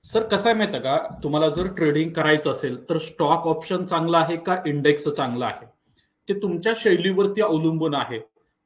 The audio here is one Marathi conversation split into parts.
सर कसं आहे माहिती आहे का, तुम्हाला जर ट्रेडिंग करायचं असेल तर स्टॉक ऑप्शन चांगला आहे का इंडेक्स चांगला आहे, ते तुमच्या शैलीवरती अवलंबून आहे.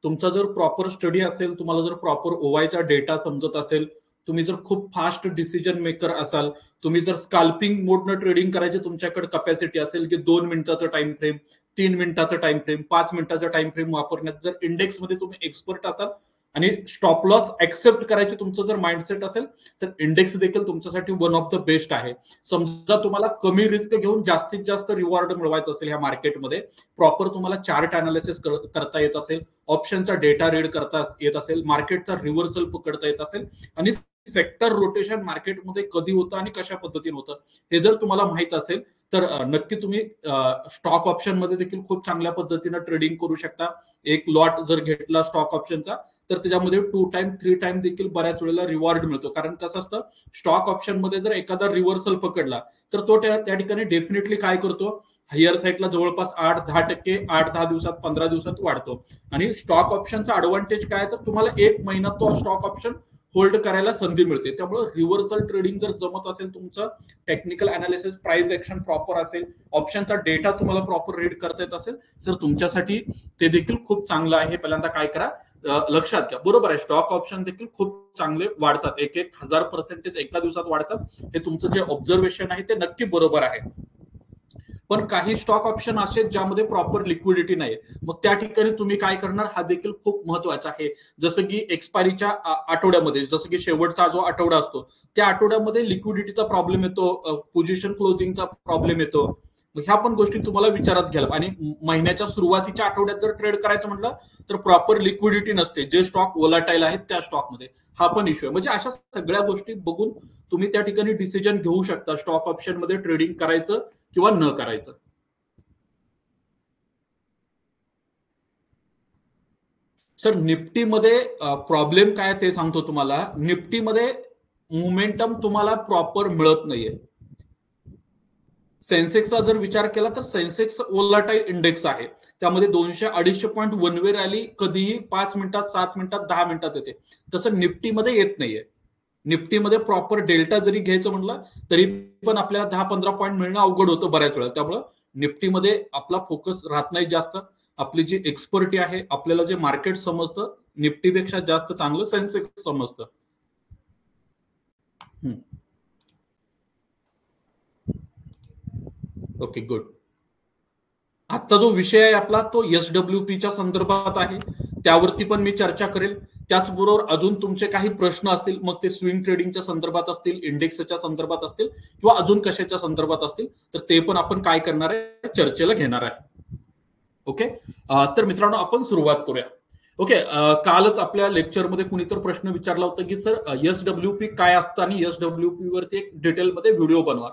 तुमचा जर प्रॉपर स्टडी असेल, तुम्हाला जर प्रॉपर ओवायचा डेटा समजत असेल, तुम्ही जर खूप फास्ट डिसिजन मेकर असाल, तुम्ही जर स्काल्पिंग मोडनं ट्रेडिंग करायची तुमच्याकडे कपॅसिटी असेल की 2 मिनिटाचा टाइम फ्रेम, 3 मिनिटाचा टाइम फ्रेम, 5 मिनिटाचा टाइम फ्रेम वापरण्यात जर इंडेक्समध्ये तुम्ही एक्सपर्ट असाल आणि स्टॉप लॉस ऍक्सेप्ट करायचे तुमचं जर माइंडसेट असेल तर इंडेक्स देखील तुमच्यासाठी वन ऑफ द बेस्ट आहे. समजा तुम्हाला कमी रिस्क घेऊन जास्तीत जास्त रिवॉर्ड मिळवायचं असेल ह्या मार्केटमध्ये, प्रॉपर तुम्हाला चार्ट अनालिसिस करता येत असेल, ऑप्शनचा डेटा रीड करता येत असेल, मार्केटचा रिव्हर्सल पकडता येत असेल आणि सेक्टर रोटेशन मार्केटमध्ये कधी होतं आणि कशा पद्धतीने होतं हे जर तुम्हाला माहित असेल तर नक्की तुम्ही स्टॉक ऑप्शन मध्ये देखील खूप चांगल्या पद्धतीने ट्रेडिंग करू शकता. एक लॉट जर घेतला स्टॉक ऑप्शनचा तर त्याच्यामध्ये 2 टाइम 3 टाइम देखील बऱ्याच वेळेला रिवॉर्ड मिळतो. कारण कसं असतं, स्टॉक ऑप्शन मध्ये जर एखादा रिव्हर्सल पकडला तर तो त्या ठिकाणी डेफिनेटली काय करतो, हायर साईडला जवळपास 8-10%, 8-10 दिवसात, 15 दिवसात वाढतो. आणि स्टॉक ऑप्शनचा ऍडव्हान्टेज काय, तर तुम्हाला 1 महिना तो स्टॉक ऑप्शन होल्ड करायला संधी मिळते. त्यामुळे रिव्हर्सल ट्रेडिंग जर जमत असेल, तुमचं technical analysis, price action proper असेल, ऑप्शनचा डेटा तुम्हाला प्रॉपर रीड करता येत असेल, तर तुमच्यासाठी ते देखील खूप चांगलं आहे. पहिल्यांदा काय करा, लक्षात घ्या, बरोबर आहे, स्टॉक ऑप्शन देखील खूप चांगले वाढतात, 1,000% एका दिवसात वाढतात. हे तुमचं जे ऑब्झर्वेशन आहे ते नक्की बरोबर आहे. पण काही स्टॉक ऑप्शन असे ज्यामध्ये प्रॉपर लिक्विडिटी नाही, मग त्या ठिकाणी तुम्ही काय करणार हा देखील खूप महत्वाचा आहे. जसं की एक्सपायरीच्या आठवड्यामध्ये, जसं की शेवटचा जो आठवडा असतो त्या आठवड्यामध्ये लिक्विडिटीचा प्रॉब्लेम येतो, पोझिशन क्लोजिंगचा प्रॉब्लेम येतो. ह्या पण गोष्टी तुम्हाला विचारात घ्याल. आणि महिन्याच्या सुरुवातीच्या आठवड्यात जर ट्रेड करायचं म्हटलं तर प्रॉपर लिक्विडिटी नसते, जे स्टॉक वोलाटाईल आहेत त्या स्टॉकमध्ये, हा पण इश्यू आहे. म्हणजे अशा सगळ्या गोष्टी बघून तुम्ही त्या ठिकाणी डिसिजन घेऊ शकता स्टॉक ऑप्शन मध्ये ट्रेडिंग करायचं किंवा न करायचं. सर निफ्टीमध्ये प्रॉब्लेम काय ते सांगतो तुम्हाला. निफ्टीमध्ये मोमेंटम तुम्हाला प्रॉपर मिळत नाहीये. सेन्सेक्सचा जर विचार केला तर सेन्सेक्स वोलाटाईल इंडेक्स आहे, त्यामध्ये 200-250 पॉईंट वन वे रॅली कधीही 5 मिनिटात, 7 मिनिटात, 10 मिनिटात येते. तसं निफ्टीमध्ये येत नाहीये. निफ्टीमध्ये प्रॉपर डेल्टा जरी घ्यायचं म्हटलं तरी पण आपल्याला 10-15 पॉईंट मिळणं अवघड होतं बऱ्याच वेळा. त्यामुळं निफ्टीमध्ये आपला फोकस राहत नाही जास्त. आपली जी एक्सपर्टी आहे, आपल्याला जे मार्केट समजतं, निफ्टीपेक्षा जास्त चांगलं सेन्सेक्स समजतं. Okay, good. आजचा जो विषय आहे आपला तो SWPच्या संदर्भात आहे, त्यावरती पण मी चर्चा करेल. त्याचबरोबर अजून तुमचे काही प्रश्न असतील, मग ते स्विंग ट्रेडिंगच्या संदर्भात असतील, इंडेक्सच्या संदर्भात असतील किंवा अजून कशाच्या संदर्भात असतील, तर ते पण आपण काय करणार आहे, चर्चेला घेणार आहे. ओके, तर मित्रांनो आपण सुरुवात करूया. ओके, कालच आपल्या लेक्चरमध्ये कुणी तर प्रश्न विचारला होता की सर SWP काय असतं आणि SWP वरती एक डिटेलमध्ये व्हिडिओ बनवा.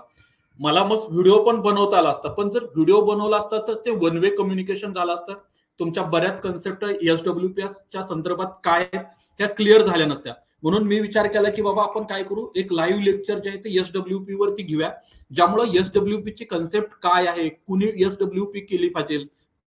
मला मग व्हिडिओ पण बनवता आला असता, पण जर व्हिडिओ बनवला असता तर ते वन वे कम्युनिकेशन झालं असतं. तुमच्या बऱ्याच कन्सेप्ट SWPच्या संदर्भात काय ह्या क्लिअर झाल्या नसत्या. म्हणून मी विचार केला की बाबा आपण काय करू, एक लाईव्ह लेक्चर जे आहे ते SWP वरती घेऊया, ज्यामुळे SWPची कन्सेप्ट काय आहे, कुणी SWP केली पाहिजे,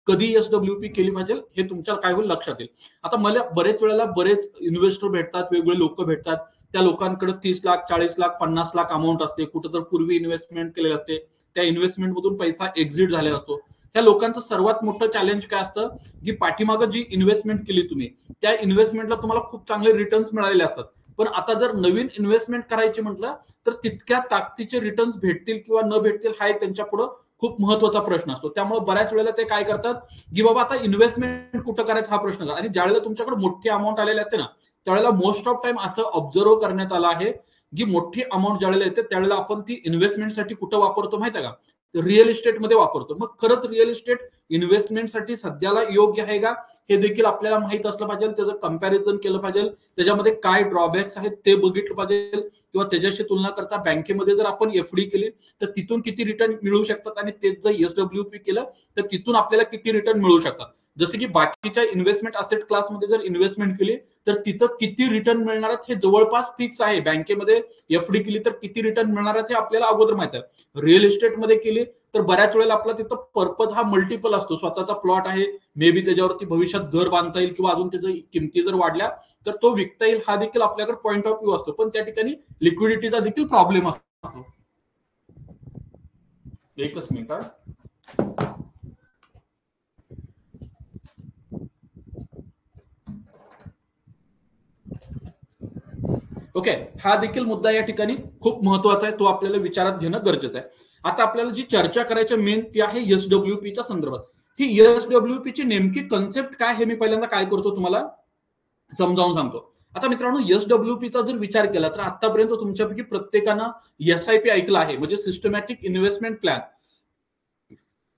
कधी SWP केली पाहिजे, हे तुमच्या काय होईल लक्षात येईल. आता मला बरेच वेळेला बरेच इन्व्हेस्टर भेटतात, वेगवेगळे लोक भेटतात, त्या लोकांकडे 30 लाख, 40 लाख, 50 लाख अमाऊंट असते, कुठं तर पूर्वी इन्व्हेस्टमेंट केलेली असते, त्या इन्व्हेस्टमेंट मधून पैसा एक्झिट झालेला असतो. त्या लोकांचं सर्वात मोठं चॅलेंज काय असतं की पाठीमागं जी इन्व्हेस्टमेंट केली तुम्ही, त्या इन्व्हेस्टमेंटला तुम्हाला खूप चांगले रिटर्न्स मिळालेले असतात, पण आता जर नवीन इन्व्हेस्टमेंट करायची म्हटलं तर तितक्या ताकदीचे रिटर्न्स भेटतील किंवा न भेटतील हा एक त्यांच्या पुढे खूप महत्वाचा प्रश्न असतो. त्यामुळे बऱ्याच वेळेला ते काय करतात की बाबा आता इन्व्हेस्टमेंट कुठं करायचं हा प्रश्न. आणि ज्यावेळेला तुमच्याकडे मोठी अमाऊंट आलेली असते ना, त्यावेळेला मोस्ट ऑफ टाइम असं ऑब्झर्व करण्यात आलं आहे की मोठी अमाऊंट ज्यावेळेला येते त्यावेळेला आपण ती इन्व्हेस्टमेंटसाठी कुठं वापरतो माहिती आहे का, रिअल इस्टेटमध्ये वापरतो. मग खरंच रिअल इस्टेट इन्व्हेस्टमेंटसाठी सध्याला योग्य आहे का, हे देखील आपल्याला माहित असलं पाहिजे. त्याचं कंपॅरिझन केलं पाहिजे, त्याच्यामध्ये काय ड्रॉबॅक्स आहेत ते बघितलं पाहिजे, किंवा त्याच्याशी तुलना करता बँकेमध्ये जर आपण एफडी केली तर तिथून किती रिटर्न मिळू शकतात, आणि तेच जर SWP केलं तर तिथून आपल्याला किती रिटर्न मिळू शकतात. जसं की बाकीच्या इन्व्हेस्टमेंट असेट क्लासमध्ये जर इन्व्हेस्टमेंट केली तर तिथं किती रिटर्न मिळणार हे जवळपास फिक्स आहे. बँकेमध्ये एफडी केली तर किती रिटर्न मिळणार हे आपल्याला अगोदर माहित आहे. रिअल इस्टेटमध्ये केली तर बऱ्याच वेळेला आपला तिथं पर्पज हा मल्टिपल असतो. स्वतःचा प्लॉट आहे, मे बी त्याच्यावरती भविष्यात घर बांधता येईल किंवा अजून त्याच्या किमती जर वाढल्या तर तो विकता येईल, हा देखील आपल्याकडे पॉईंट ऑफ व्ह्यू असतो. पण त्या ठिकाणी लिक्विडिटीचा देखील प्रॉब्लेम असतो. एकच मिनिट. ओके, हा देखील मुद्दा या ठिकाणी खूप महत्वाचा आहे, तो आपल्याला विचारात घेणं गरजेचं आहे. आता आपल्याला जी चर्चा करायची मेन ती आहे एसडब्ल्यूपीच्या संदर्भात. ही एसडब्ल्यूपीची नेमकी कन्सेप्ट काय हे मी पहिल्यांदा काय करतो तुम्हाला समजावून सांगतो. आता मित्रांनो, एसडब्ल्यूपीचा जर विचार केला तर आतापर्यंत तुमच्यापैकी प्रत्येकानं एसआयपी ऐकलं आहे, म्हणजे सिस्टमॅटिक इन्व्हेस्टमेंट प्लॅन.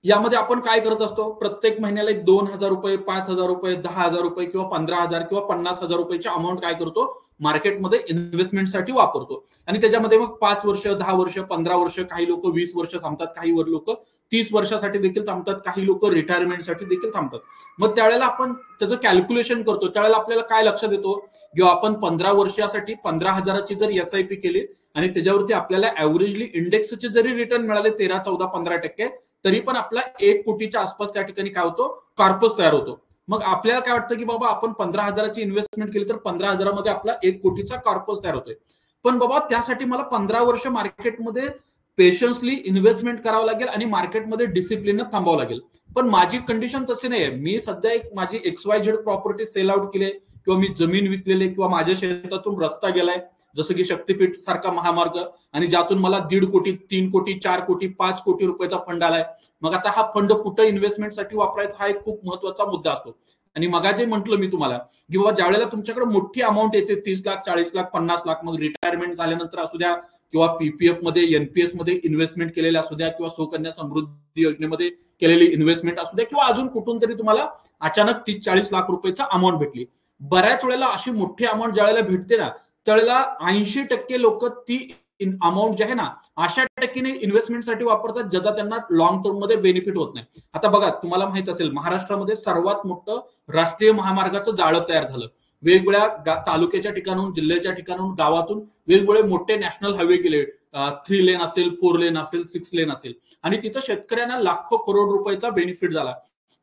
यामध्ये आपण काय करत असतो, प्रत्येक महिन्याला एक 2,000 रुपये, 5,000 रुपये, 10,000 रुपये किंवा 15,000 किंवा 50,000 रुपयाची अमाऊंट काय करतो, मार्केटमध्ये इन्व्हेस्टमेंटसाठी वापरतो. आणि त्याच्यामध्ये मग 5 वर्ष, 10 वर्ष, 15 वर्ष, काही लोक 20 वर्ष थांबतात, काही लोक 30 वर्षासाठी देखील थांबतात, काही लोक रिटायरमेंटसाठी देखील थांबतात. मग त्यावेळेला आपण त्याचं कॅल्क्युलेशन करतो, त्यावेळेला आपल्याला काय लक्षात येतो, किंवा आपण 15 वर्षासाठी 15,000ची जर एसआयपी केली आणि त्याच्यावरती आपल्याला ऍव्हरेजली इंडेक्सचे जरी रिटर्न मिळाले 13, 14, 15%, तरी पण आपला 1 कोटीच्या आसपास त्या ठिकाणी काय होतो, कॉर्पस तयार होतो. मग आपल्याला काय वाटतं की बाबा आपण 15,000ची इन्व्हेस्टमेंट केली तर 15,000मध्ये आपला 1 कोटीचा कॉर्पस तयार होतोय. पण बाबा त्यासाठी मला 15 वर्ष मार्केटमध्ये पेशन्सली इन्व्हेस्टमेंट करावं लागेल आणि मार्केटमध्ये डिसिप्लिन थांबावं लागेल. पण माझी कंडिशन तशी नाहीये. मी सध्या एक माझी XYZ प्रॉपर्टी सेल आउट केली, किंवा मी जमीन विकलेली, किंवा माझ्या शेतातून रस्ता गेलाय जसं की शक्तीपीठ सारखा महामार्ग, आणि ज्यातून मला 1.5 कोटी, 3 कोटी, 4 कोटी, 5 कोटी रुपयाचा फंड आलाय. मग आता हा फंड कुठं इन्व्हेस्टमेंटसाठी वापरायचा हा एक खूप महत्वाचा मुद्दा असतो. आणि मग जे म्हटलं मी तुम्हाला की बाबा ज्या वेळेला तुमच्याकडे मोठी अमाऊंट येते, 30 लाख, 40 लाख, 50 लाख, मग रिटायरमेंट झाल्यानंतर असू द्या, किंवा पीपीएफ मध्ये, एनपीएस मध्ये इन्व्हेस्टमेंट केलेले असू द्या, किंवा सुकन्या समृद्धी योजनेमध्ये केलेली इन्व्हेस्टमेंट असू द्या, किंवा अजून कुठून तरी तुम्हाला अचानक 30-40 लाख रुपयाचा अमाऊंट भेटली. बऱ्याच वेळेला अशी मोठी अमाऊंट ज्या वेळेला भेटते ना, त्यावेळेला 80% लोक ती अमाऊंट जी आहे ना, अशा टक्केने इन्व्हेस्टमेंटसाठी वापरतात ज्याचा त्यांना लॉंग टर्म मध्ये बेनिफिट होत नाही. आता बघा, तुम्हाला माहित असेल, महाराष्ट्रामध्ये सर्वात मोठं राष्ट्रीय महामार्गाचं जाळं तयार झालं. वेगवेगळ्या तालुक्याच्या ठिकाणून, जिल्ह्याच्या ठिकाणून, गावातून वेगवेगळे मोठे नॅशनल हायवे केले. 3 लेन असेल, 4 लेन असेल, 6 लेन असेल, आणि तिथं शेतकऱ्यांना लाखो करोड रुपयाचा बेनिफिट झाला.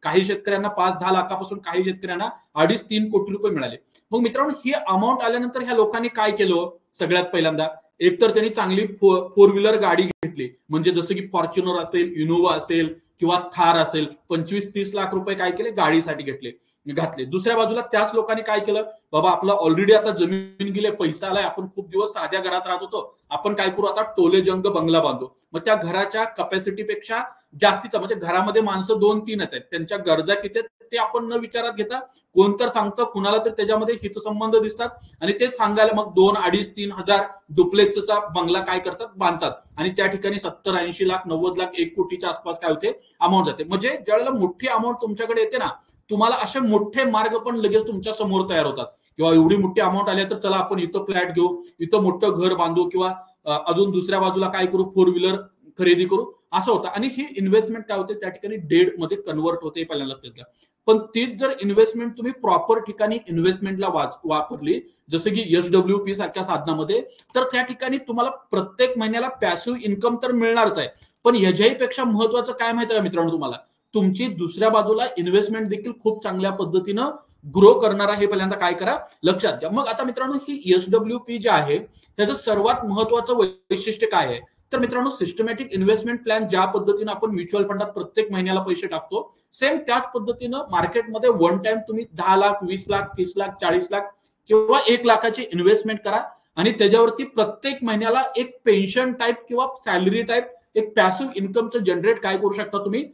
काही शेतकऱ्यांना 5-10 लाखापासून, काही शेतकऱ्यांना 2.5-3 कोटी रुपये मिळाले. मग मित्रांनो, ही अमाऊंट आल्यानंतर ह्या लोकांनी काय केलं, सगळ्यात पहिल्यांदा एकतर त्यांनी चांगली 4 व्हीलर गाडी घेतली, म्हणजे जसं की फॉर्च्युनर असेल, इनोव्हा असेल, किंवा थार असेल, 25-30 लाख रुपये काय केले, गाडीसाठी घातले. दुसऱ्या बाजूला त्याच लोकांनी काय केलं, बाबा आपला ऑलरेडी आता जमीन गेले, पैसा आलाय, आपण खूप दिवस साध्या घरात राहत होतो, आपण काय करू, आता टोले जंग बंगला बांधू. मग त्या घराच्या कपॅसिटीपेक्षा जास्तीचा, म्हणजे घरामध्ये माणसं 2-3च आहेत, त्यांच्या गरजा किती आहेत ते आपण न विचारात घेता, कोणतर सांगतं, कुणाला तर त्याच्यामध्ये हितसंबंध दिसतात, आणि तेच सांगायला मग 2, 2.5-3 हजार डुप्लेक्सचा बंगला काय करतात, बांधतात, आणि त्या ठिकाणी 70-80 लाख, 90 लाख, 1 कोटीच्या आसपास काय होते, अमाऊंट जाते. म्हणजे ज्यावेळेला मोठी अमाऊंट तुमच्याकडे येते ना, तुम्हाला असे मोठे मार्ग पण लगेच तुमच्या समोर तयार होतात, किंवा एवढी मोठी अमाऊंट आली तर चला आपण इथं फ्लॅट घेऊ, इथं मोठं घर बांधू, किंवा अजून दुसऱ्या बाजूला काय करू, 4 व्हीलर खरेदी करू, असं होतं. आणि ही इन्व्हेस्टमेंट काय होते, त्या ठिकाणी डेट मध्ये कन्वर्ट होते, पहिल्यांदा लक्षात घ्या. पण तीच जर इन्व्हेस्टमेंट तुम्ही प्रॉपर ठिकाणी इन्व्हेस्टमेंटला वापरली, जसं की एसडब्ल्यूपी सारख्या साधनामध्ये, तर त्या ठिकाणी तुम्हाला प्रत्येक महिन्याला पॅसिव्ह इन्कम तर मिळणारच आहे. पण ह्याच्याही पेक्षा महत्वाचं काय माहिती आहे का मित्रांनो तुम्हाला, तुमची दुसऱ्या बाजूला इन्व्हेस्टमेंट देखील खूप चांगल्या पद्धतीनं ग्रो करणार आहे. पहिल्यांदा काय करा, लक्षात घ्या. मग आता मित्रांनो, ही एसडब्ल्यूपी जे आहे त्याचं सर्वात महत्वाचं वैशिष्ट्य काय आहे, तर मित्रांनो, सिस्टमॅटिक इन्व्हेस्टमेंट प्लॅन ज्या पद्धतीनं आपण म्युच्युअल फंडात प्रत्येक महिन्याला पैसे टाकतो, सेम त्याच पद्धतीनं मार्केटमध्ये वन टाइम तुम्ही 10 लाख, 20 लाख, 30 लाख, 40 लाख किंवा 1 लाखाची इन्व्हेस्टमेंट करा, आणि त्याच्यावरती प्रत्येक महिन्याला एक पेन्शन टाईप किंवा सॅलरी टाईप एक पॅसिव्ह इन्कमचं जनरेट काय करू शकता, तुम्ही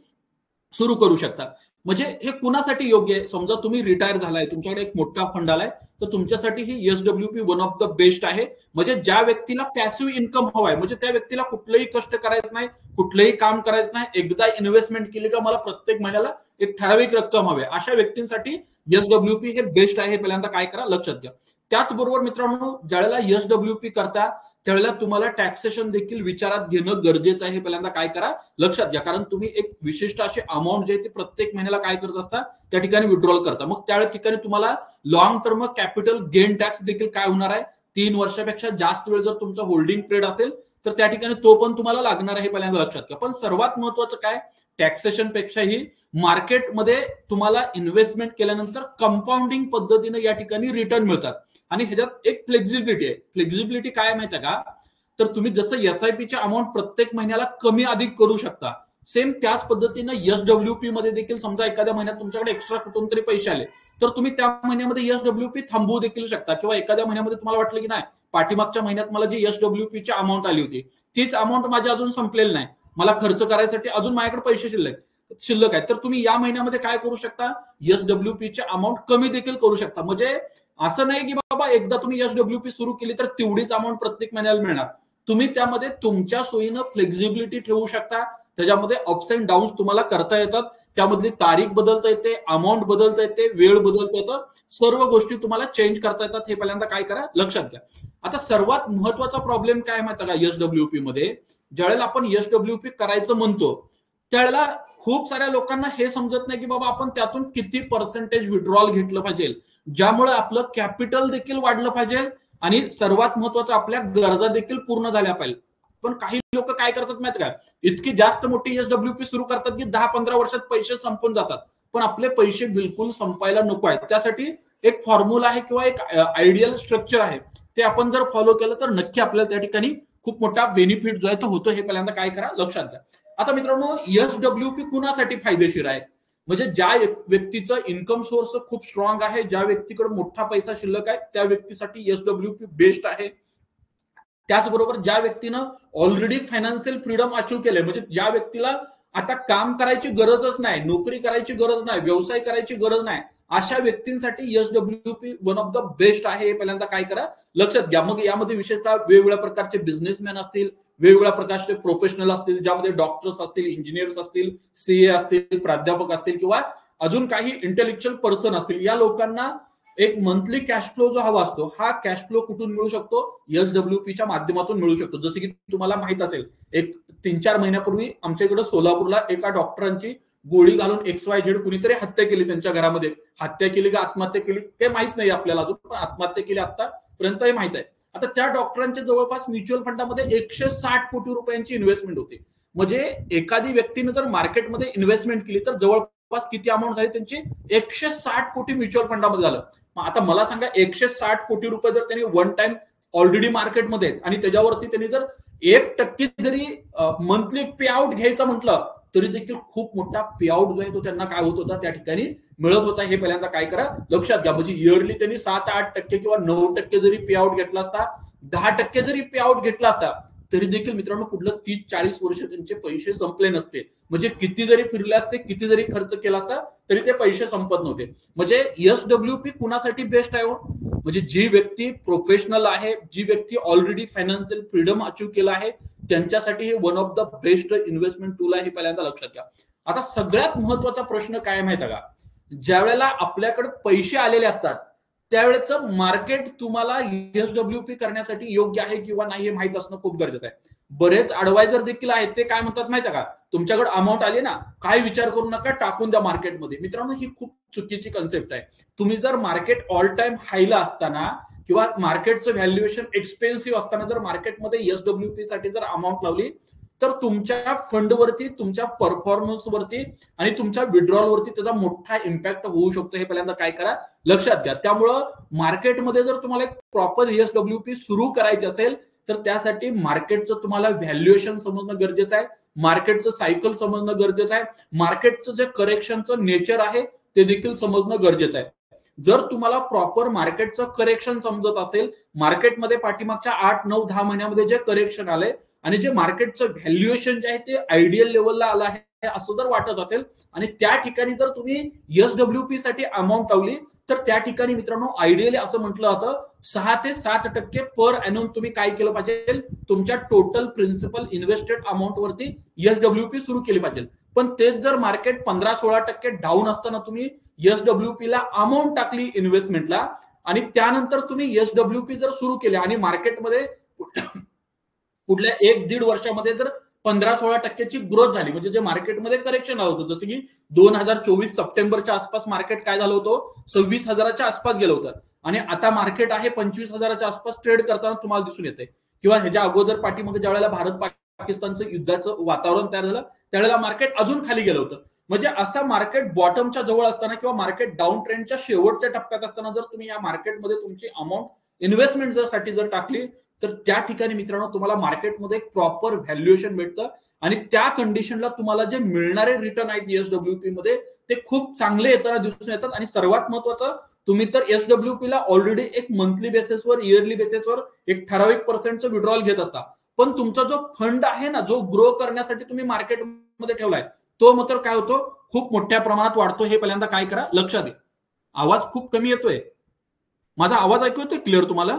सुरू करू शकता. म्हणजे हे कुणासाठी योग्य आहे, समजा तुम्ही रिटायर झालाय, तुमच्याकडे एक मोठा फंड आलाय, तर तुमच्यासाठी ही SWP one of the best आहे. म्हणजे ज्या व्यक्तीला पॅसिव्ह इन्कम हवाय, म्हणजे त्या व्यक्तीला कुठलंही कष्ट करायचं नाही, कुठलंही काम करायचं नाही, एकदा इन्व्हेस्टमेंट केली का मला प्रत्येक महिन्याला एक ठराविक रक्कम हवी, अशा व्यक्तींसाठी एसडब्ल्यूपी हे बेस्ट आहे. पहिल्यांदा काय करा, लक्षात घ्या. त्याचबरोबर मित्रांनो, ज्यावेळेला एसडब्ल्यूपी करता त्यावेळेला तुम्हाला टॅक्सेशन देखील विचारात घेणं गरजेचं आहे. पहिल्यांदा काय करा, लक्षात घ्या. कारण तुम्ही एक विशिष्ट अशी अमाऊंट जे ते प्रत्येक महिन्याला काय करत असता, त्या ठिकाणी विड्रॉल करता. मग त्या ठिकाणी तुम्हाला long term capital gain tax देखील काय होणार आहे, 3 वर्षापेक्षा जास्त वेळ जर तुमचा होल्डिंग पिरियड असेल तर त्या ठिकाणी तो पण तुम्हाला लागणार आहे. पहिल्यांदा लक्षात घ्या. पण सर्वात महत्वाचं काय, टॅक्सेशन पेक्षाही मार्केटमध्ये तुम्हाला इन्व्हेस्टमेंट केल्यानंतर कंपाऊंडिंग पद्धतीने या ठिकाणी रिटर्न मिळतात. आणि ह्याच्यात एक फ्लेक्झिबिलिटी आहे. फ्लेक्झिबिलिटी काय माहिती आहे का, तर तुम्ही जसं SIPची अमाऊंट प्रत्येक महिन्याला कमी अधिक करू शकता, सेम त्याच पद्धतीनं SWP मध्ये देखील समजा एखाद्या महिन्यात तुमच्याकडे एक्स्ट्रा कुठून तरी पैसे आले, तर तुम्ही त्या महिन्यामध्ये SWP थांबवू देखील शकता, किंवा एखाद्या महिन्यामध्ये तुम्हाला वाटलं की नाही पाठीमागच्या महिन्यात मला जी SWP ची अमाऊंट आली होती तीच अमाऊंट माझी अजून संपलेली नाही, मला खर्च करायसाठी अजून माझ्याकडे पैसे शिल्लक आहेत, तर तुम्ही या महिन्यामध्ये काय करू शकता, SWP ची अमाऊंट कमी देखील करू शकता. म्हणजे असं नाही की बाबा एकदा तुम्ही SWP सुरू केली तर तेवढीच अमाऊंट प्रत्येक महिन्याला मिळणार. तुम्ही त्यामध्ये तुमच्या सोयीनं फ्लेक्झिबिलिटी ठेवू शकता, त्याच्यामध्ये अप्स अँड डाऊन्स तुम्हाला करता येतात, त्यामधली तारीख बदलता येते, अमाऊंट बदलता येते, वेळ बदलता येतं, सर्व गोष्टी तुम्हाला चेंज करता येतात. हे पहिल्यांदा काय करा, लक्षात घ्या. आता सर्वात महत्वाचा प्रॉब्लेम काय माहिती का SWP मध्ये, ज्यावेळेला आपण SWP करायचं म्हणतो त्यावेळेला खूप साऱ्या लोकांना हे समजत नाही की बाबा आपण त्यातून किती पर्सेंटेज विड्रॉल घेतलं पाहिजे, ज्यामुळे आपलं कॅपिटल देखील वाढलं पाहिजे आणि सर्वात महत्वाचं आपल्या गरजा देखील पूर्ण झाल्या पाहिजे. पण काही लोक काय करतात माहिती का, इतकी जास्त मोठी SWP सुरू करतात की 10-15 वर्षात पैसे संपून जातात, पण आपले पैसे बिलकुल संपायला नको आहेत. त्यासाठी एक फॉर्म्युला आहे किंवा एक आयडियल स्ट्रक्चर आहे, ते आपण जर फॉलो केलं तर नक्की आपल्याला त्या ठिकाणी खूप मोठा बेनिफिट जो आहे तो होतो. हे पहिल्यांदा काय करा, लक्षात घ्या. आता मित्रांनो, SWP कुणासाठी फायदेशीर आहे, म्हणजे ज्या व्यक्तीचं इन्कम सोर्स खूप स्ट्रॉंग आहे, ज्या व्यक्तीकडे मोठा पैसा शिल्लक आहे, त्या व्यक्तीसाठी SWP बेस्ट आहे. त्याचबरोबर ज्या व्यक्तीनं ऑलरेडी फायनान्शियल फ्रीडम अचीव केलंय, म्हणजे ज्या व्यक्तीला आता काम करायची गरजच नाही, नोकरी करायची गरज नाही, व्यवसाय करायची गरज नाही, अशा व्यक्तींसाठी SWP one of the best आहे. हे पहिल्यांदा काय करा, लक्षात घ्या. मग यामध्ये विशेषतः वेगवेगळ्या प्रकारचे बिझनेसमॅन असतील, वेगवेगळ्या प्रकारचे प्रोफेशनल असतील, ज्यामध्ये डॉक्टर्स असतील, इंजिनियर्स असतील, CA असतील, प्राध्यापक असतील, किंवा अजून काही इंटेलेक्च्युअल पर्सन असतील, या लोकांना एक मंथली कॅश फ्लो जो हवा असतो, हा कॅश फ्लो कुठून मिळू शकतो, SWPच्या माध्यमातून मिळू शकतो. जसं की तुम्हाला माहित असेल, एक 3-4 महिन्यापूर्वी आमच्या इकडे सोलापूरला एका डॉक्टरांची गोळी घालून XYZ कुणीतरी हत्या केली त्यांच्या घरामध्ये. हत्या केली का आत्महत्या केली हे माहित नाही आपल्याला अजून, पण आत्महत्या केली आतापर्यंत हे माहित आहे. आता त्या डॉक्टरांच्या जवळपास म्युच्युअल फंडामध्ये 160 कोटी रुपयांची इन्व्हेस्टमेंट होती. म्हणजे एखादी व्यक्तीने जर मार्केटमध्ये इन्व्हेस्टमेंट केली तर जवळपास किती अमाऊंट झाली त्यांची, 160 कोटी म्युच्युअल फंडामध्ये झालं. आता मला सांगा, 160 कोटी रुपये जर त्यांनी वन टाइम ऑलरेडी मार्केटमध्ये आहेत आणि त्याच्यावरती त्यांनी जर 1% जरी मंथली पे आउट घ्यायचं म्हटलं तरी देखील खूप मोठा पे आउट जो आहे तो त्यांना काय होत होता, त्या ठिकाणी मिळत होता. हे पहिल्यांदा काय करा, लक्षात घ्या. म्हणजे इयरली त्यांनी 7-8% किंवा 9% जरी पे आउट घेतला असता, 10% जरी पे आउट घेतला असता, तरी देखील मित्रांनो पुढलं 30-40 वर्ष त्यांचे पैसे संपले नसते. म्हणजे किती जरी फिरले असते, किती जरी खर्च केला असता, तरी ते पैसे संपत नव्हते. म्हणजे SWP कुणासाठी बेस्ट आहे हो, म्हणजे जी व्यक्ती प्रोफेशनल आहे, जी व्यक्ती ऑलरेडी फायनान्शियल फ्रीडम अचीव केला आहे, त्यांच्यासाठी हे one of the best investment tool आहे. हे पहिल्यांदा लक्षात घ्या. आता सगळ्यात महत्वाचा प्रश्न काय माहिती का, ज्या वेळेला आपल्याकडे पैसे आलेले असतात त्यावेळेचं मार्केट तुम्हाला SWP करण्यासाठी योग्य आहे किंवा नाही हे माहित असणं खूप गरजेचं आहे. बरेच ऍडवायझर देखील आहेत, ते काय म्हणतात माहिती का, तुमच्याकडे अमाऊंट आली ना, काय विचार करू नका, टाकून द्या मार्केटमध्ये. मित्रांनो, ही खूप चुकीची कन्सेप्ट आहे. तुम्ही जर मार्केट ऑल टाइम हायला असताना किंवा मार्केटचं व्हॅल्युएशन एक्सपेन्सिव्ह असताना जर मार्केटमध्ये SWP साठी जर अमाऊंट लावली तर तुमच्या फंडवरती, तुमच्या परफॉर्मन्सवरती आणि तुमच्या विड्रॉलवरती त्याचा मोठा इम्पॅक्ट होऊ शकतो. हे पहिल्यांदा काय करा, लक्षात घ्या. त्यामुळं मार्केटमध्ये जर तुम्हाला एक प्रॉपर SWP सुरू करायची असेल तर त्यासाठी मार्केटचं तुम्हाला व्हॅल्युएशन समजणं गरजेचं आहे, मार्केटचं सायकल समजणं गरजेचं आहे, मार्केटचं जे करेक्शनचं नेचर आहे ते देखील समजणं गरजेचं आहे. जर तुम्हाला प्रॉपर मार्केटचं करेक्शन समजत असेल, मार्केटमध्ये पाठीमागच्या 8-9-10 महिन्यामध्ये जे करेक्शन आले आणि जे मार्केटचं व्हॅल्युएशन जे आहे ते आयडियल लेवलला आलं आहे असं जर वाटत असेल आणि त्या ठिकाणी जर तुम्ही SWP साठी अमाऊंट लावली तर त्या ठिकाणी मित्रांनो आयडियली असं म्हटलं जातं 6 ते 7% पर ॲनम तुम्ही काय केलं पाहिजे, तुमच्या टोटल प्रिन्सिपल इन्व्हेस्टेड अमाऊंट वरती SWP सुरू केली पाहिजे. पण तेच जर मार्केट 15-16% डाऊन असताना तुम्ही SWP ला अमाऊंट टाकली इन्व्हेस्टमेंटला आणि त्यानंतर तुम्ही SWP जर सुरू केले आणि मार्केटमध्ये पुढल्या 1-1.5 वर्षामध्ये जर 15-16% ग्रोथ झाली, म्हणजे जे मार्केटमध्ये करेक्शन आलं होतं, जसं की 2024 सप्टेंबरच्या आसपास मार्केट काय झालं होतं, 26,000च्या आसपास गेलं होतं आणि आता मार्केट आहे 25,000च्या आसपास ट्रेड करताना तुम्हाला दिसून येते. किंवा ह्याच्या अगोदर पाठीमागे ज्या वेळेला भारत पाकिस्तानचं युद्धाचं वातावरण तयार झालं त्यावेळेला मार्केट अजून खाली गेलं होतं. म्हणजे असं मार्केट बॉटमच्या जवळ असताना किंवा मार्केट डाऊन ट्रेंडच्या शेवटच्या टप्प्यात असताना जर तुम्ही या मार्केटमध्ये तुमची अमाऊंट इन्व्हेस्टमेंट साठी जर टाकली तर त्या ठिकाणी मित्रांनो तुम्हाला मार्केटमध्ये एक प्रॉपर व्हॅल्युएशन भेटतं आणि त्या कंडिशनला तुम्हाला जे मिळणारे रिटर्न आहेत एसडब्ल्यूपी मध्ये ते खूप चांगले येताना दिसून येतात. आणि सर्वात महत्वाचं, तुम्ही तर एसडब्ल्यूपी ला ऑलरेडी एक मंथली बेसिसवर, इयरली बेसिसवर एक ठराविक पर्सेंटचं विड्रॉल घेत असता. पण तुमचा जो फंड आहे ना, जो ग्रो करण्यासाठी तुम्ही मार्केटमध्ये ठेवलाय, तो मात्र काय होतो, खूप मोठ्या प्रमाणात वाढतो. हे पहिल्यांदा काय करा, लक्षात घ्या. आवाज खूप कमी येतोय. माझा आवाज ऐकू येतोय क्लिअर तुम्हाला?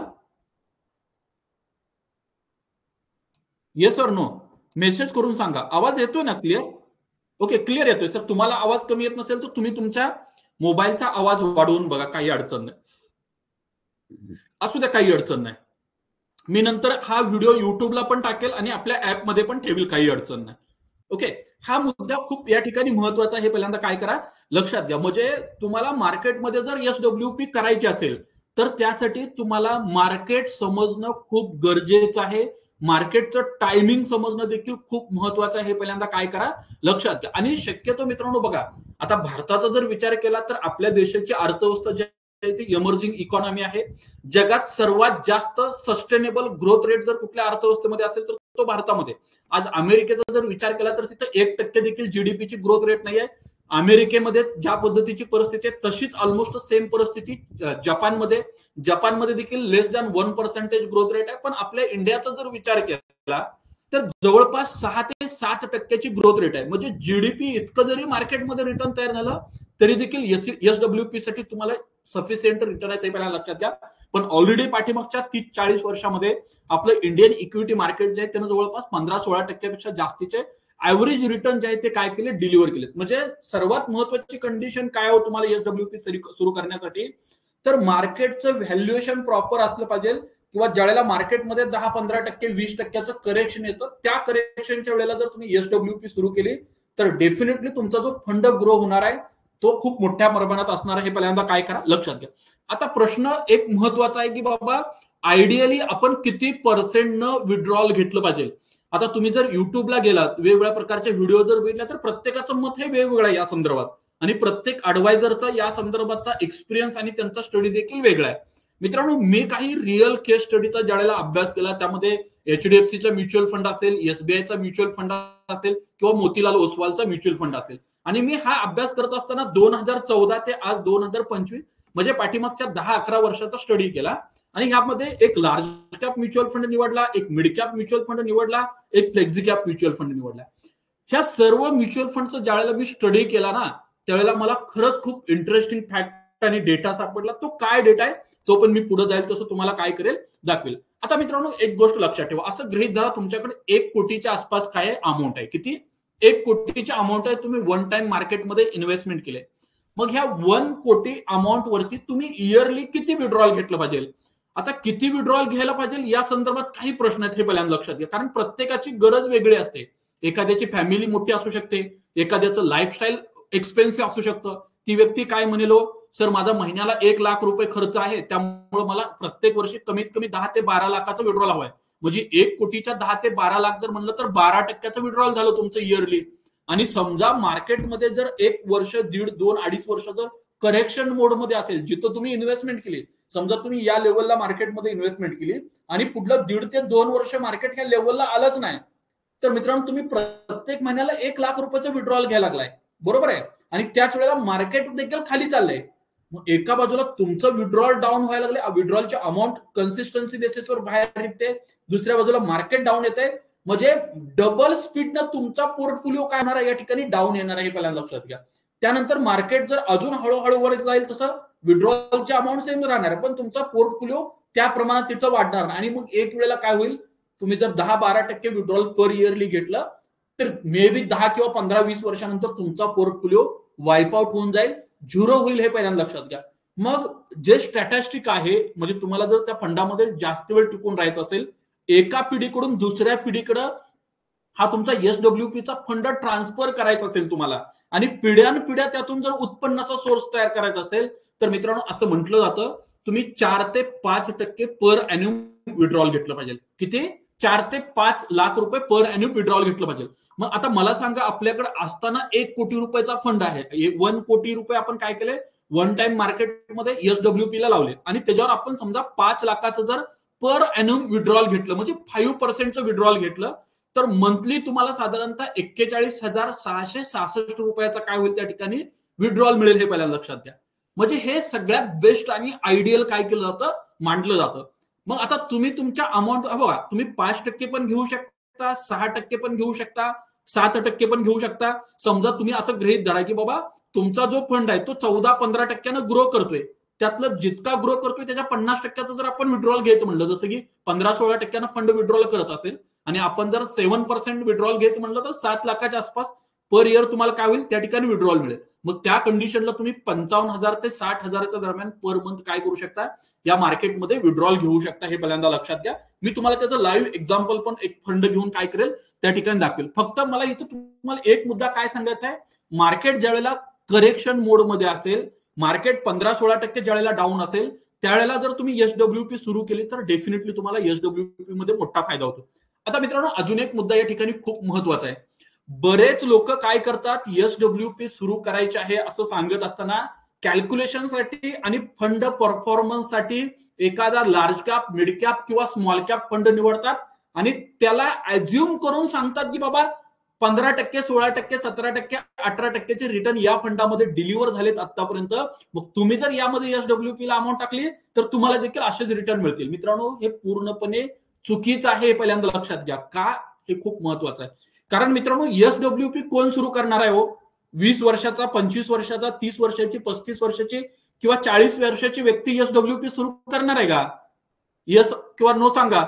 येस और नो? मेसेज करून सांगा. आवाज येतोय ना क्लिअर? ओके, क्लिअर येतोय. सर तुम्हाला आवाज कमी येत नसेल तर तुम्ही तुमच्या मोबाईलचा आवाज वाढवून बघा, काही अडचण नाही. असू द्या, काही अडचण नाही. मी नंतर हा व्हिडिओ युट्यूबला पण टाकेल आणि आपल्या ऍपमध्ये पण ठेवील, काही अडचण नाही. ओके, हा मुद्दा खूप या ठिकाणी महत्वाचा आहे. हे पहिल्यांदा काय करा, लक्षात घ्या. म्हणजे तुम्हाला मार्केटमध्ये जर एसडब्ल्यूपी करायची असेल तर त्यासाठी तुम्हाला मार्केट समजणं खूप गरजेचं आहे. मार्केटचं टायमिंग समजणं देखील खूप महत्वाचं आहे. हे पहिल्यांदा काय करा, लक्षात घ्या. आणि शक्यतो मित्रांनो बघा, आता भारताचा जर विचार केला तर आपल्या देशाची अर्थव्यवस्था जी आहे ती इमर्जिंग इकॉनॉमी आहे. जगात सर्वात जास्त सस्टेनेबल ग्रोथ रेट जर कुठल्या अर्थव्यवस्थेमध्ये असेल तर तो भारतामध्ये. आज अमेरिकेचा जर विचार केला तर तिथं 1% देखील जीडीपीची ग्रोथ रेट नाही आहे. अमेरिकेमध्ये ज्या पद्धतीची परिस्थिती आहे तशीच ऑलमोस्ट सेम परिस्थिती जपानमध्ये देखील लेस दॅन 1% ग्रोथ रेट आहे. पण आपल्या इंडियाचा जर विचार केला तर जवळपास 6 ते 7% ग्रोथ रेट आहे. म्हणजे जीडीपी इतकं जरी मार्केटमध्ये रिटर्न तयार झालं तरी देखील एसडब्ल्यूपी साठी तुम्हाला सफिशियंट रिटर्न आहे, ते पहिला लक्षात घ्या. पण ऑलरेडी पाठीमागच्या 30-40 वर्षामध्ये आपलं इंडियन इक्विटी मार्केट जे आहे त्यानं जवळपास 15-16% जास्तीचे ऍव्हरेज रिटर्न जे आहे ते काय केले, डिलिव्हर केले. म्हणजे सर्वात महत्वाची कंडिशन काय हो तुम्हाला एसडब्ल्यूपी सुरू करण्यासाठी, तर मार्केटचं व्हॅल्युएशन प्रॉपर असलं पाहिजे. किंवा ज्यावेळेला मार्केटमध्ये 10-15%, 20%चं करेक्शन येतं, त्या करेक्शनच्या वेळेला जर तुम्ही एसडब्ल्यूपी सुरू केली तर डेफिनेटली तुमचा जो फंड ग्रो होणार आहे तो खूप मोठ्या प्रमाणात असणार आहे. हे पहिल्यांदा काय करा, लक्षात घ्या. आता प्रश्न एक महत्वाचा आहे की बाबा आयडियली आपण किती पर्सेंटनं विड्रॉल घेतलं पाहिजे. आता तुम्ही जर युट्यूबला गेलात, वेगवेगळ्या प्रकारचे व्हिडिओ जर बघितले तर प्रत्येकाचं मत हे वेगवेगळं आहे या संदर्भात. आणि प्रत्येक ऍडवायझरचा या संदर्भातचा एक्सपिरियन्स आणि त्यांचा स्टडी देखील वेगळा आहे. मित्रांनो, मी काही रिअल केस स्टडीचा ज्यावेळेला अभ्यास केला, त्यामध्ये एचडीएफसीचा म्युच्युअल फंड असेल, एसबीआयचा म्युच्युअल फंड असेल किंवा मोतीलाल ओसवालचा म्युच्युअल फंड असेल, आणि मी हा अभ्यास करत असताना 2014 ते आज 2025 म्हणजे पाठीमागच्या 10-11 वर्षाचा स्टडी केला. आणि ह्यामध्ये एक लार्ज कॅप म्युच्युअल फंड निवडला, एक मिड कॅप म्युच्युअल फंड निवडला, एक फ्लेक्झी कॅप म्युच्युअल फंड निवडला. ह्या सर्व म्युच्युअल फंडचा ज्यावेळेला मी स्टडी केला ना, त्यावेळेला मला खरंच खूप इंटरेस्टिंग फॅक्ट आणि डेटा सापडला. तो काय डेटा आहे तो पण मी पुढे जाईल तसं तुम्हाला काय करेल, दाखवेल. आता मित्रांनो, एक गोष्ट लक्षात ठेवा. असं गृहीत धरा तुमच्याकडे 1 कोटीच्या आसपास काय अमाऊंट आहे. किती? 1 कोटीची अमाऊंट आहे. तुम्ही वन टाइम मार्केटमध्ये इन्व्हेस्टमेंट केले. मग ह्या 1 कोटी अमाऊंट वरती तुम्ही इयरली किती विड्रॉल घेतलं पाहिजे. आता किती विड्रॉल घ्यायला पाहिजे या संदर्भात काही प्रश्न आहेत, हे पहिल्यांदा लक्षात घ्या. कारण प्रत्येकाची गरज वेगळी असते. एखाद्याची फॅमिली मोठी असू शकते, एखाद्याचं लाईफस्टाईल एक्सपेन्सिव्ह असू शकतं. ती व्यक्ती काय म्हणेल, सर माझा महिन्याला 1 लाख रुपये खर्च आहे, त्यामुळे मला प्रत्येक वर्षी कमीत कमी 10 ते 12 लाखाचं विड्रॉल हवंय. म्हणजे 1 कोटीच्या 10 ते 12 लाख जर म्हणलं तर 12% विड्रॉल झालं तुमचं इयरली. आणि समजा मार्केटमध्ये जर 1 वर्ष, 1.5, 2, 2.5 वर्ष जर करेक्शन मोडमध्ये असेल, जिथं तुम्ही इन्व्हेस्टमेंट केली, समजा तुम्ही या लेवलला मार्केटमध्ये इन्व्हेस्टमेंट केली आणि पुढलं 1.5 ते 2 वर्ष मार्केट ह्या लेवलला आलंच नाही, तर मित्रांनो तुम्ही प्रत्येक महिन्याला 1 लाख रुपयाचं विड्रॉल घ्यायला लागलाय, बरोबर आहे. आणि त्याच वेळेला मार्केट देखील खाली चाललंय. मग एका बाजूला तुमचं विड्रॉल डाऊन व्हायला लागले, विड्रॉलची अमाऊंट कन्सिस्टन्सी बेसिसवर बाहेर निघते, दुसऱ्या बाजूला मार्केट डाऊन येते. म्हणजे डबल स्पीडनं तुमचा पोर्टफोलिओ काय होणार आहे, या ठिकाणी डाऊन येणार आहे, हे पहिल्यांदा लक्षात घ्या. त्यानंतर मार्केट जर अजून हळूहळू वर जाईल तसं विड्रॉलची अमाऊंट सेम राहणार आहे, पण तुमचा पोर्टफोलिओ त्या प्रमाणात तिथं वाढणार नाही. आणि मग एक वेळेला काय होईल, तुम्ही जर 10-12% विड्रॉल पर इयरली घेतलं तर मे बी 10 किंवा 15-20 वर्षानंतर तुमचा पोर्टफोलिओ वाईप आउट होऊन जाईल, झिरो होईल, हे पहिल्यांदा लक्षात घ्या. मग जे स्टॅटिस्टिक आहे, म्हणजे तुम्हाला जर त्या फंडामध्ये जास्त वेळ टिकून राहायचं असेल, एका पिढीकडून दुसऱ्या पिढीकडे हा तुमचा एसडब्ल्यूपीचा फंड ट्रान्सफर करायचा असेल तुम्हाला, आणि पिढ्यानपिढ्या त्यातून जर उत्पन्नाचा सोर्स तयार करायचा असेल, तर मित्रांनो असं म्हटलं जातं, तुम्ही 4 ते 5% पर एन्युम विड्रॉल घेतलं पाहिजे. किती? 4 ते 5 लाख रुपये पर एन्युम विड्रॉल घेतलं पाहिजे. मग आता मला सांगा, आपल्याकडे असताना 1 कोटी रुपयाचा फंड आहे, 1 कोटी रुपये आपण काय केले, वन टाइम मार्केटमध्ये एसडब्ल्यूपी ला लावले, आणि त्याच्यावर आपण समजा 5 लाखाचं जर पर ॲनम विड्रॉल घेतलं म्हणजे 5% विड्रॉल घेतलं तर मंथली तुम्हाला साधारणतः 41,666 रुपयाचा काय होईल त्या ठिकाणी विड्रॉल मिळेल, हे पहिल्यांदा लक्षात घ्या. म्हणजे हे सगळ्यात बेस्ट आणि आयडियल काय केलं जातं, मांडलं जातं. मग आता तुम्ही तुमच्या अमाऊंट बघा, तुम्ही 5% पण घेऊ शकता, 6% पण घेऊ शकता, 7% पण घेऊ शकता. समजा तुम्ही असं गृहीत धरा की बाबा तुमचा जो फंड आहे तो 14-15% ग्रो करतोय, त्यातलं जितका ग्रो करतोय त्याच्या 50% जर आपण विड्रॉल घ्यायचं म्हणलं, जसं की 15-16% फंड विड्रॉल करत असेल आणि आपण जर 7% विड्रॉल घ्यायचं म्हणलं तर 7 लाखाच्या आसपास पर इयर तुम्हाला काय होईल त्या ठिकाणी विड्रॉल मिळेल. मग त्या कंडिशनला तुम्ही 55,000 ते 60,000च्या दरम्यान पर मंथ काय करू शकता, या मार्केटमध्ये विड्रॉल घेऊ शकता, हे पहिल्यांदा लक्षात घ्या. मी तुम्हाला त्याचं लाईव्ह एक्झाम्पल पण एक फंड घेऊन काय करेल त्या ठिकाणी दाखवेल. फक्त मला इथं तुम्हाला एक मुद्दा काय सांगायचा आहे, मार्केट ज्या वेळेला करेक्शन मोडमध्ये असेल, मार्केट 15-16% ज्या वेळेला डाऊन असेल, त्यावेळेला जर तुम्ही एसडब्ल्यूपी सुरू केली तर डेफिनेटली तुम्हाला एसडब्ल्यूपी मध्ये मोठा फायदा होतो. आता मित्रांनो अजून एक मुद्दा या ठिकाणी खूप महत्वाचा आहे. बरेच लोक काय करतात, एसडब्ल्यूपी सुरू करायचे आहे असं सांगत असताना कॅल्क्युलेशनसाठी आणि फंड परफॉर्मन्ससाठी एखादा लार्ज कॅप, मिड कॅप किंवा स्मॉल कॅप फंड निवडतात आणि त्याला ऍझ्युम करून सांगतात की बाबा 15%, 16%, 17%, 18%चे रिटर्न या फंडामध्ये डिलिव्हर झालेत आतापर्यंत. मग तुम्ही जर यामध्ये एसडब्ल्यूपी ला अमाऊंट टाकली तर तुम्हाला देखील असेच रिटर्न मिळतील. मित्रांनो हे पूर्णपणे चुकीचं आहे, हे पहिल्यांदा लक्षात घ्या. का, हे खूप महत्वाचं आहे. कारण मित्रांनो एसडब्ल्यूपी कोण सुरू करणार आहे हो? 20 वर्षाचा, 25 वर्षाचा, 30 वर्षाची, 35 वर्षाची किंवा 40 वर्षाची व्यक्ती एसडब्ल्यूपी सुरू करणार आहे का? यस किंवा नो सांगा.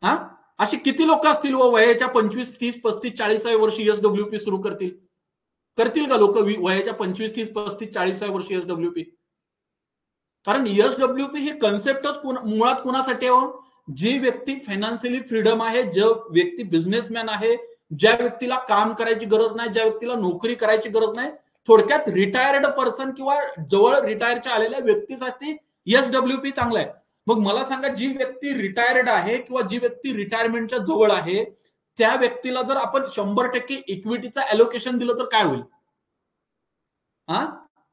हा, अशी किती लोक असतील वयाच्या 25, 30, 35, 40व्या वर्षी एसडब्ल्यूपी सुरू करतील? करतील का लोक वयाच्या 25, 30, 35, 40व्या वर्षी एसडब्ल्यूपी? कारण एसडब्ल्यूपी ही कन्सेप्टच मुळात कोणासाठी आहे? जी व्यक्ती फायनान्शियली फ्रीडम आहे, जो व्यक्ती बिझनेसमॅन आहे, ज्या व्यक्तीला काम करायची गरज नाही, ज्या व्यक्तीला नोकरी करायची गरज नाही, थोडक्यात रिटायर्ड पर्सन किंवा जवळ रिटायरच्या आलेल्या व्यक्तीसाठी एसडब्ल्यूपी चांगला आहे. मग मला सांगा, जी व्यक्ती रिटायर्ड आहे किंवा जी व्यक्ती रिटायरमेंटच्या जवळ आहे, त्या व्यक्तीला जर आपण 100% इक्विटीचं अलोकेशन दिलं तर काय होईल? हा,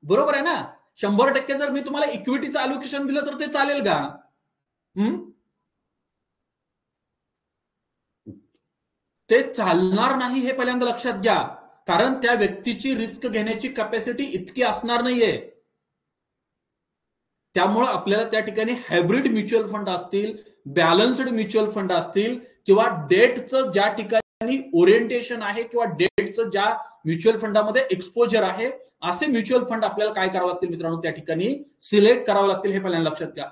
बरोबर आहे ना? 100% जर मी तुम्हाला इक्विटीचं अलोकेशन दिलं तर ते चालेल का? ते चालणार नाही, हे पहिल्यांदा लक्षात घ्या. कारण त्या व्यक्तीची रिस्क घेण्याची कॅपॅसिटी इतकी असणार नाहीये. त्यामुळे आपल्याला त्या ठिकाणी हायब्रिड म्युच्युअल फंड असतील, बॅलन्स्ड म्युच्युअल फंड असतील किंवा डेटचं ज्या ठिकाणी ओरिएंटेशन आहे किंवा डेटचं ज्या म्युच्युअल फंडामध्ये एक्सपोजर आहे, असे म्युच्युअल फंड आपल्याला काय करावं लागतील मित्रांनो, त्या ठिकाणी सिलेक्ट करावं लागतील, हे पहिल्यांदा लक्षात घ्या.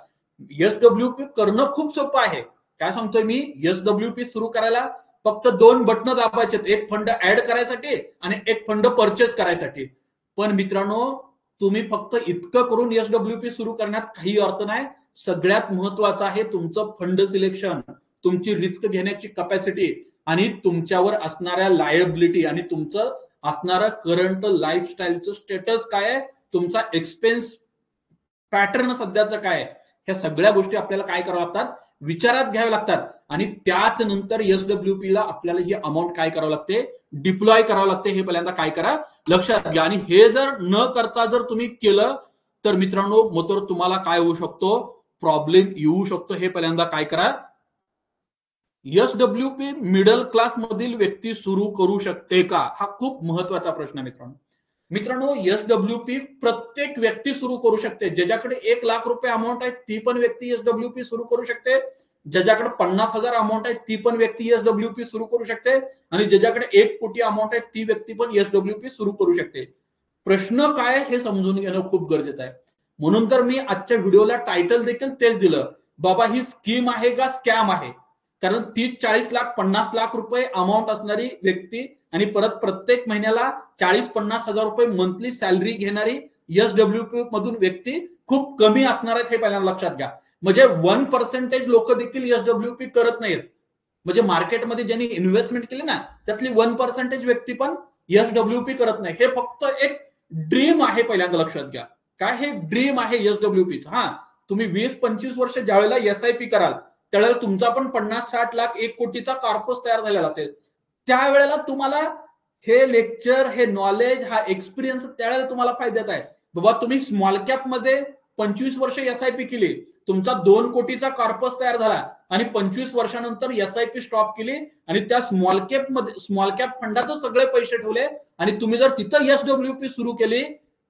एसडब्ल्यूपी करणं खूप सोपं आहे. काय सांगतोय मी, एसडब्ल्यूपी सुरू करायला फक्त 2 बटन दाबायचे, एक फंड ऍड करायसाठी आणि एक फंड परचेस करायसाठी. पण मित्रांनो तुम्ही फक्त इतकं करून एसडब्ल्यूपी सुरू करण्यात काही अर्थ नाही. सगळ्यात महत्वाचं आहे तुमचं फंड सिलेक्शन, तुमची रिस्क घेण्याची कॅपॅसिटी आणि तुमच्यावर असणाऱ्या लायबिलिटी आणि तुमचं असणारं करंट लाईफस्टाईलचं स्टेटस काय आहे, तुमचा एक्सपेन्स पॅटर्न सध्याचं काय आहे, ह्या सगळ्या गोष्टी आपल्याला काय कराव्या लागतात, विचारात घ्याव्या लागतात. आणि त्याच नंतर एसडब्ल्यूपी ला आपल्याला ही अमाऊंट काय करावं लागते, डिप्लॉय करावं लागते, हे पहिल्यांदा काय करा लक्षात घ्या. आणि हे जर न करता जर तुम्ही केलं तर मित्रांनो मग तर तुम्हाला काय होऊ शकतो, प्रॉब्लेम येऊ शकतो. हे पहिल्यांदा काय करा, एसडब्ल्यूपी मिडल क्लास मधील व्यक्ती सुरू करू शकते का, हा खूप महत्वाचा प्रश्न मित्रांनो. मित्रांनो एसडब्ल्यूपी प्रत्येक व्यक्ती सुरू करू शकते. ज्याच्याकडे 1 लाख रुपये अमाऊंट आहे ती पण व्यक्ती एसडब्ल्यूपी सुरू करू शकते. ज्याच्याकडे 50,000 अमाऊंट आहे ती पण व्यक्ती एसडब्ल्यूपी सुरू करू शकते. आणि ज्याच्याकडे 1 कोटी अमाऊंट आहे ती व्यक्ती पण एसडब्ल्यूपी सुरू करू शकते. प्रश्न काय हे समजून घेणं खूप गरजेचं आहे. म्हणून तर मी आजच्या व्हिडिओला टायटल देखील तेच दिलं, बाबा ही स्कीम आहे का स्कॅम आहे. कारण 30-40 लाख 50 लाख रुपये अमाऊंट असणारी व्यक्ती आणि परत प्रत्येक महिन्याला 40-50 हजार रुपये मंथली सॅलरी घेणारी एसडब्ल्यूपी मधून व्यक्ती खूप कमी असणार आहेत, हे पहिल्यांदा लक्षात घ्या. म्हणजे 1% लोक देखील एसडब्ल्यूपी करत नाहीत. म्हणजे मार्केटमध्ये ज्यांनी इन्व्हेस्टमेंट केली ना त्यातली 1% व्यक्ती पण एसडब्ल्यूपी करत नाही. हे फक्त एक ड्रीम आहे, पहिल्यांदा लक्षात घ्या. काय, हे ड्रीम आहे एसडब्ल्यूपी. हा, तुम्ही 20-25 वर्ष ज्यावेळेला एसआयपी कराल त्यावेळेला तुमचा पण 50-60 लाख 1 कोटीचा कॉर्पस तयार झालेला असेल. त्यावेळेला तुम्हाला हे लेक्चर, हे नॉलेज, हा एक्सपिरियन्स त्यावेळेला तुम्हाला फायद्याचा आहे. बाबा तुम्ही स्मॉल कॅप मध्ये 25 वर्ष एसआयपी केली, तुमचा 2 कोटीचा कॉर्पस तयार झाला आणि 25 वर्षानंतर एसआयपी स्टॉप केली आणि त्या स्मॉल कॅप फंडातच सगळे पैसे ठेवले आणि तुम्ही जर तिथं एसडब्ल्यूपी सुरू केली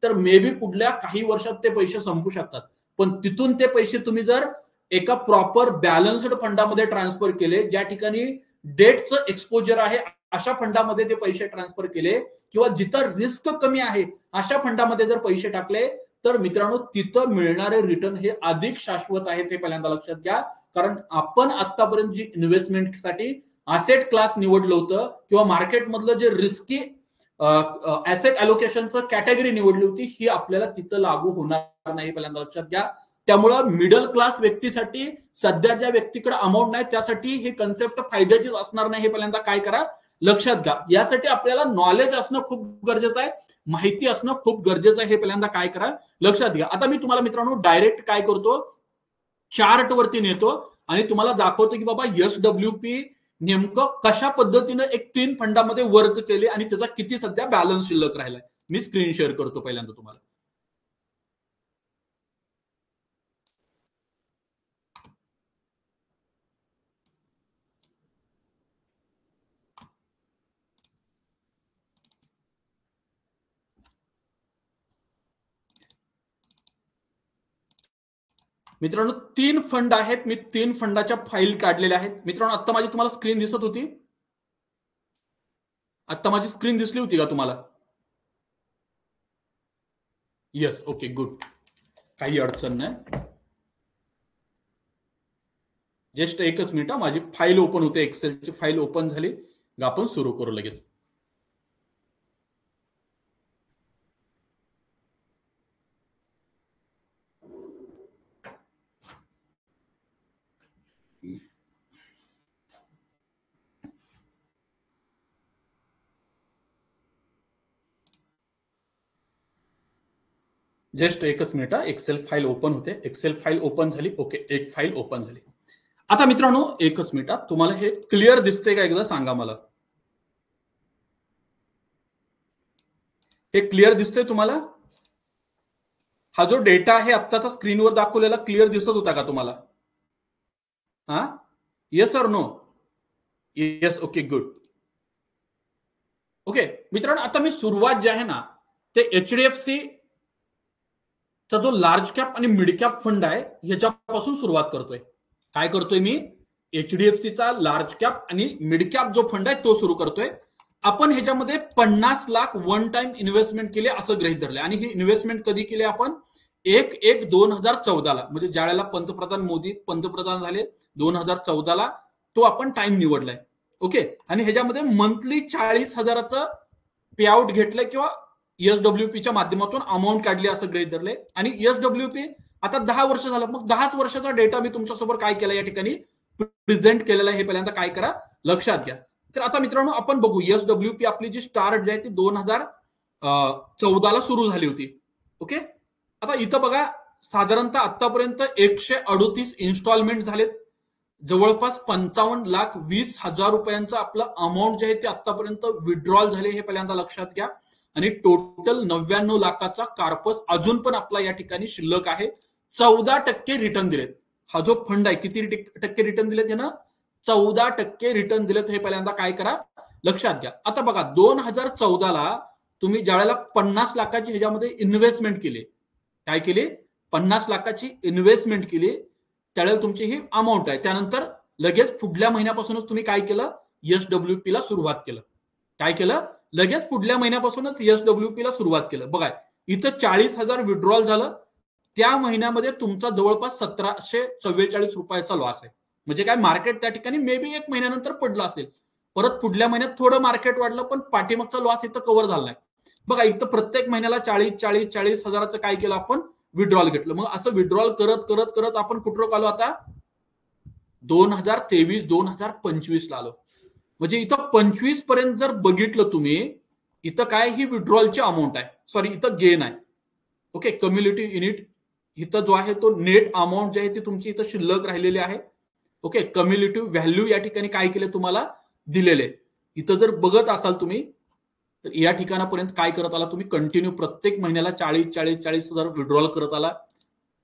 तर मे बी पुढल्या काही वर्षात ते पैसे संपू शकतात. पण तिथून ते पैसे तुम्ही जर एका प्रॉपर बॅलन्स्ड फंडामध्ये ट्रान्सफर केले, ज्या ठिकाणी डेटचं एक्सपोजर आहे अशा फंडामध्ये ते पैसे ट्रान्सफर केले किंवा जिथं रिस्क कमी आहे अशा फंडामध्ये जर पैसे टाकले तर मित्रांनो तिथं मिळणारे रिटर्न हे अधिक शाश्वत आहे, ते पहिल्यांदा लक्षात घ्या. कारण आपण आतापर्यंत जी इन्व्हेस्टमेंटसाठी असेट क्लास निवडलं होतं किंवा मार्केटमधलं जे रिस्की ऍसेट अलोकेशनचं कॅटेगरी निवडली होती ही आपल्याला तिथं लागू होणार नाही, पहिल्यांदा लक्षात घ्या. त्यामुळं मिडल क्लास व्यक्तीसाठी सध्या ज्या व्यक्तीकडे अमाऊंट नाही त्यासाठी ही कन्सेप्ट फायद्याचीच असणार नाही, हे पहिल्यांदा काय करा लक्षात घ्या. यासाठी आपल्याला नॉलेज असणं खूप गरजेचं आहे, माहिती असणं खूप गरजेचं आहे, हे पहिल्यांदा काय करा लक्षात घ्या. आता मी तुम्हाला मित्रांनो डायरेक्ट काय करतो, चार्ट वरती नेतो आणि तुम्हाला दाखवतो की बाबा एसडब्ल्यूपी नेमकं कशा पद्धतीनं एक 3 फंडामध्ये वर्क केले आणि त्याचा किती सध्या बॅलन्स शिल्लक राहिलाय. मी स्क्रीन शेअर करतो पहिल्यांदा तुम्हाला. मित्रांनो 3 फंड आहेत, मी 3 फंडाच्या फाईल काढलेल्या आहेत. मित्रांनो आता माझी तुम्हाला स्क्रीन दिसत होती, आता माझी स्क्रीन दिसली होती का तुम्हाला? येस, ओके, गुड, काही अडचण नाही. जस्ट एकच मिनिट, माझी फाईल ओपन होते, एक्सेलची फाईल ओपन झाली, आपण सुरू करू लगेच. जस्ट एकच मिनिट, एक्सेल फाईल ओपन होते, एक्सेल फाईल ओपन झाली, ओके, एक फाईल ओपन झाली. आता मित्रांनो एकच मिनिट, तुम्हाला हे क्लिअर दिसते का एकदा सांगा मला. हे क्लिअर दिसतंय तुम्हाला? हा जो डेटा आहे आत्ताचा स्क्रीनवर दाखवलेला क्लिअर दिसत होता का तुम्हाला? हा, येस और no? Yes, okay, good. Okay मित्रांनो, आता मी सुरुवात जी आहे ना ते एचडीएफसी चा जो लार्ज कॅप आणि मिड कॅप फंड आहे ह्याच्यापासून सुरुवात करतोय. काय करतोय मी? एचडीएफसीचा लार्ज कॅप आणि मिड कॅप जो फंड आहे तो सुरू करतोय. आपण ह्याच्यामध्ये 50 लाख वन टाइम इन्व्हेस्टमेंट केली असं गृहीत धरले आणि ही इन्व्हेस्टमेंट कधी केली आपण? 1/1/2014 ला, म्हणजे ज्यावेळेला पंतप्रधान मोदी पंतप्रधान झाले 2014 ला, तो आपण टाइम निवडलाय. ओके, आणि ह्याच्यामध्ये मंथली 40,000चं पे आउट घेतलंय किंवा एसडब्ल्यूपीच्या माध्यमातून अमाऊंट काढली असं गृहीत धरले. आणि एसडब्ल्यूपी आता 10 वर्ष झालं, मग 10 वर्षाचा डेटा मी तुमच्यासोबत काय केला या ठिकाणी प्रेझेंट केलेला आहे, हे पहिल्यांदा काय करा लक्षात घ्या. तर आता मित्रांनो आपण बघू, एसडब्ल्यूपी आपली जी स्टार्ट जी आहे ती 2014 ला सुरू झाली होती. ओके, आता इथं बघा साधारणतः आतापर्यंत 138 इन्स्टॉलमेंट झालेत, जवळपास 55,20,000 रुपयांचं आपलं अमाऊंट जे आहे ते आतापर्यंत विड्रॉल झाले, हे पहिल्यांदा लक्षात घ्या. आणि टोटल 99 लाखाचा कार्पस अजून पण आपला या ठिकाणी शिल्लक आहे. 14% रिटर्न दिलेत. हा जो फंड आहे किती टक्के रिटर्न दिलेत? ना 14% रिटर्न दिलेत, हे पहिल्यांदा काय करा लक्षात घ्या. आता बघा 2014 ला तुम्ही ज्यावेळेला 50 लाखाची ह्याच्यामध्ये इन्व्हेस्टमेंट केली, काय केली? 50 लाखाची इन्व्हेस्टमेंट केली, त्यावेळेला तुमची ही अमाऊंट आहे. त्यानंतर लगेच पुढल्या महिन्यापासूनच तुम्ही काय केलं? एसडब्ल्यूपी ला सुरुवात केलं. काय केलं? लगेच पुढल्या महिन्यापासूनच एसडब्ल्यूपी ला सुरुवात केलं. बघा इथं 40,000 विड्रॉल झालं, त्या महिन्यामध्ये तुमचा जवळपास 1744 रुपयाचा लॉस आहे. म्हणजे काय, मार्केट त्या ठिकाणी मे बी 1 महिन्यानंतर पडलं असेल, परत पुढल्या महिन्यात थोडं मार्केट वाढलं, पण पाठीमागचा लॉस इथं कव्हर झाला नाही. बघा इथं प्रत्येक महिन्याला 40 हजाराचं काय केलं आपण? विड्रॉल घेतलं. मग असं विड्रॉल करत करत करत आपण कुठं आलो आता? 2023-2025 ला आलो. म्हणजे इथं 25 पर्यंत जर बघितलं तुम्ही, इथं काय ही विड्रॉलची अमाऊंट आहे, सॉरी इथं गेन आहे. ओके, कम्युनिटी युनिट इथं जो आहे तो नेट अमाऊंट जी आहे ती तुमची इथं शिल्लक राहिलेली आहे. ओके, कम्युलेटिव्ह व्हॅल्यू या ठिकाणी काय केले तुम्हाला दिलेले. इथं जर बघत असाल तुम्ही तर या ठिकाणापर्यंत काय करत आला तुम्ही? कंटिन्यू प्रत्येक महिन्याला 40,000 विड्रॉल करत आला.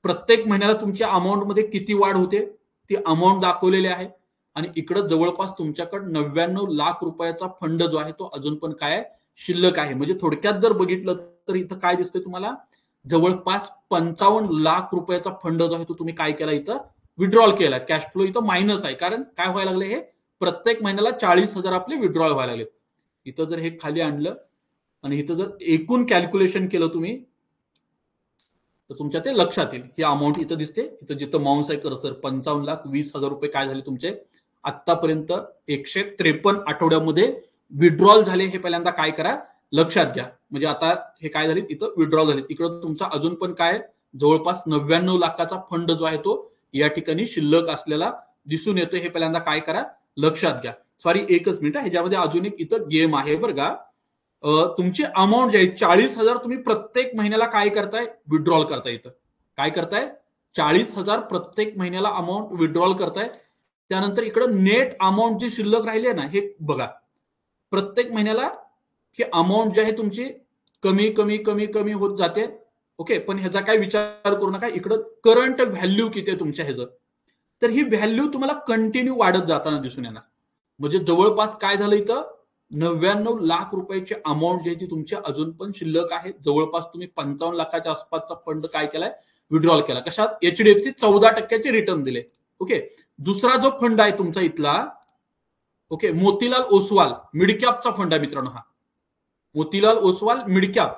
प्रत्येक महिन्याला तुमच्या अमाऊंट मध्ये किती वाढ होते ती अमाऊंट दाखवलेली आहे. आणि इकडे जवळपास तुमच्याकडे 99 लाख रुपयाचा फंड जो आहे तो अजून पण काय शिल्लक आहे. म्हणजे थोडक्यात जर बघितलं तर इथं काय दिसतंय तुम्हाला, जवळपास 55 लाख रुपयाचा फंड जो आहे तो तुम्ही काय केला इथं विड्रॉल केला. कॅश फ्लो इथं मायनस आहे, कारण काय व्हायला लागले, हे प्रत्येक महिन्याला 40,000 आपले विड्रॉल व्हायला लागले. इथं जर हे खाली आणलं आणि इथं जर एकूण कॅल्क्युलेशन केलं तुम्ही तर तुमच्या ते लक्षात येईल. ही अमाऊंट इथं दिसते, इथं जिथं माउंस आहे कर्सर 55,20,000 रुपये काय झाले तुमचे आतापर्यंत 153 आठवड्यामध्ये विड्रॉल झाले. हे पहिल्यांदा काय करा लक्षात घ्या. म्हणजे आता हे काय झाले इथं विड्रॉल झाले. इकडं तुमचा अजून पण काय जवळपास 99 लाखाचा फंड जो आहे तो या ठिकाणी शिल्लक असलेला दिसून येतो. हे पहिल्यांदा काय करा लक्षात घ्या. सॉरी एकच मिनिट, ह्याच्यामध्ये अजून एक इथं गेम आहे बरं का. तुमची अमाऊंट जी आहे 40,000 तुम्ही प्रत्येक महिन्याला काय करताय विड्रॉल करताय. इथं काय करताय 40,000 प्रत्येक महिन्याला अमाऊंट विड्रॉल करताय. त्यानंतर इकडे नेट अमाऊंट जी शिल्लक राहिली आहे ना हे बघा, प्रत्येक महिन्याला ही अमाऊंट जी आहे तुमची कमी कमी कमी कमी होत जाते. ओके, पण ह्याचा काय विचार करू नका. इकडं करंट व्हॅल्यू किती आहे तुमच्या ह्याचं, तर ही व्हॅल्यू तुम्हाला कंटिन्यू वाढत जाताना दिसून येणार. म्हणजे जवळपास काय झालं इथं 99 लाख रुपयाची अमाऊंट जी आहे ती तुमची अजून पण शिल्लक आहे. जवळपास तुम्ही 55 लाखाच्या आसपासचा फंड काय केलाय विड्रॉल केला. कशात, एचडीएफसी 14% रिटर्न दिले. ओके, दुसरा जो फंड आहे तुमचा इथला, ओके, मोतीलाल ओसवाल मिडकॅपचा फंड आहे मित्रांनो. हा मोतीलाल ओसवाल मिडकॅप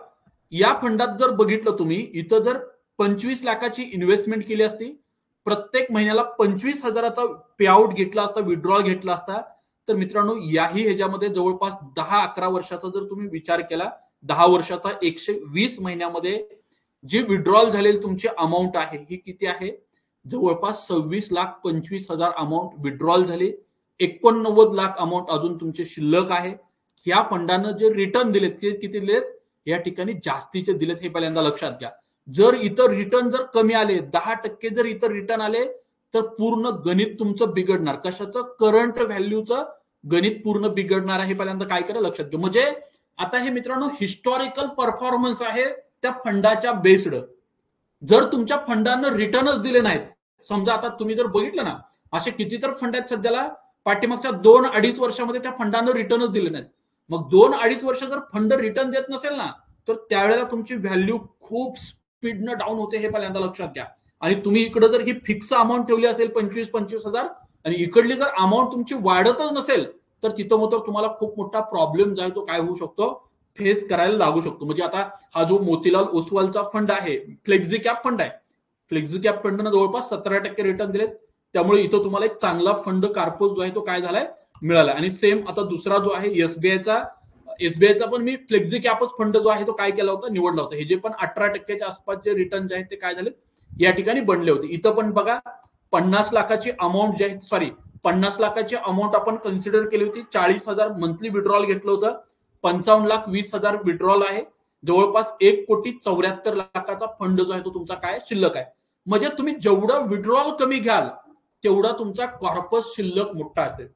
या फंडात जर बघितलं तुम्ही, इथं जर 25 लाखाची इन्व्हेस्टमेंट केली असती, प्रत्येक महिन्याला 25,000चा पे आउट घेतला असता, विड्रॉल घेतला असता, तर मित्रांनो याही ह्याच्यामध्ये जवळपास 10-11 वर्षाचा जर तुम्ही विचार केला, 10 वर्षाचा 120 महिन्यामध्ये जी विड्रॉल झालेली तुमची अमाऊंट आहे ही किती आहे, जवळपास 26,25,000 अमाऊंट विड्रॉल झाली. 89 लाख अमाऊंट अजून तुमचे शिल्लक आहे. या फंडानं जे रिटर्न दिलेत ते किती दिलेत, या ठिकाणी जास्तीचे दिलेत. हे पहिल्यांदा लक्षात घ्या. जर इतर रिटर्न जर कमी आले, 10% जर इतर रिटर्न आले, तर पूर्ण गणित तुमचं बिघडणार. कशाचं, करंट व्हॅल्यूचं गणित पूर्ण बिघडणार आहे. पहिल्यांदा काय करा लक्षात घ्या. म्हणजे आता हे मित्रांनो हिस्टॉरिकल परफॉर्मन्स आहे त्या फंडाच्या बेस्ड. जर तुमच्या फंडानं रिटर्नच दिले नाहीत, समजा आता तुम्ही जर बघितलं ना, असे किती तर फंड आहेत सध्याला, पाठीमागच्या 2-2.5 वर्षामध्ये त्या फंडानं रिटर्नच दिले नाहीत. मग 2-2.5 वर्ष जर फंड रिटर्न देत नसेल ना, तर त्यावेळेला तुमची व्हॅल्यू खूप स्पीडनं डाऊन होते. हे पहिल्यांदा लक्षात घ्या. आणि तुम्ही इकडे जर ही फिक्स अमाऊंट ठेवली असेल 25,000 आणि इकडली जर अमाऊंट तुमची वाढतच नसेल, तर तिथं मग तुम्हाला खूप मोठा प्रॉब्लेम जो आहे तो काय होऊ शकतो, फेस करायला लागू शकतो. म्हणजे आता हा जो मोतीलाल ओसवालचा फंड आहे, फ्लेक्झी कॅप फंड आहे, फ्लेक्झी कॅप फंडनं जवळपास 17% रिटर्न दिलेत. त्यामुळे इथं तुम्हाला एक चांगला फंड कार्पोस जो आहे तो काय झालाय मिळाला. आणि सेम आता दुसरा जो आहे एसबीआयचा पण मी फ्लेक्झी कॅपच फंड जो आहे तो काय केला होता, निवडला होता. हे जे पण 18%च्या आसपास जे रिटर्न जे आहेत ते काय झाले या ठिकाणी बनले होते. इथं पण बघा 50 लाखाची अमाऊंट जी आहे, सॉरी 50 लाखाची अमाऊंट आपण कन्सिडर केली होती, 40,000 मंथली विड्रॉल घेतलं होतं, 55,20,000 विड्रॉल आहे, जवळपास 1,74,00,000 फंड जो आहे तो तुमचा काय शिल्लक आहे. म्हणजे तुम्ही जेवढं विड्रॉल कमी घ्याल तेवढा तुमचा कॉर्पस शिल्लक मोठा असेल.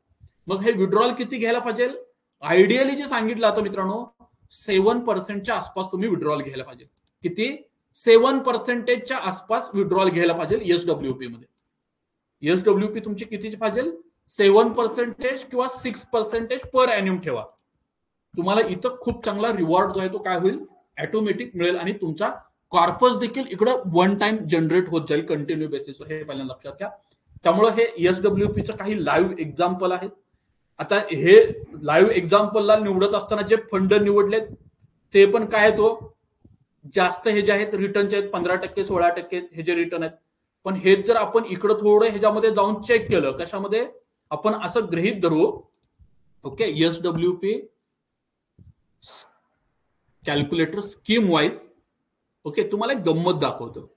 मग हे विड्रॉल किती घ्यायला पाहिजे, आयडियली जे सांगितलं आता मित्रांनो 7% आसपास तुम्ही विड्रॉल घ्यायला पाहिजे. किती, 7% आसपास विड्रॉल घ्यायला पाहिजे एसडब्ल्यूपी मध्ये. एसडब्ल्यूपी तुमची कितीची पाहिजे, 7% किंवा 6% पर एन्युम ठेवा. तुम्हाला इथं खूप चांगला रिवॉर्ड जो आहे तो काय होईल ऑटोमॅटिक मिळेल. आणि तुमचा कॉर्पस देखील इकडं वन टाइम जनरेट होत जाईल कंटिन्यू बेसिसवर. हे पहिल्यांदा लक्षात घ्या. त्यामुळे हे एसडब्ल्यूपीचं काही लाईव्ह एक्झाम्पल आहेत. आता हे लाईव्ह एक्झाम्पलला निवडत असताना जे फंड निवडलेत ते पण काय तो जास्त हे जे आहेत रिटर्नचे आहेत, 15%, 16% हे जे रिटर्न आहेत. पण हे जर आपण इकडं थोडं ह्याच्यामध्ये जाऊन चेक केलं, कशामध्ये, आपण असं गृहीत धरू, okay, SWP calculator scheme wise, okay, तुम्हाला एक गंमत दाखवतो.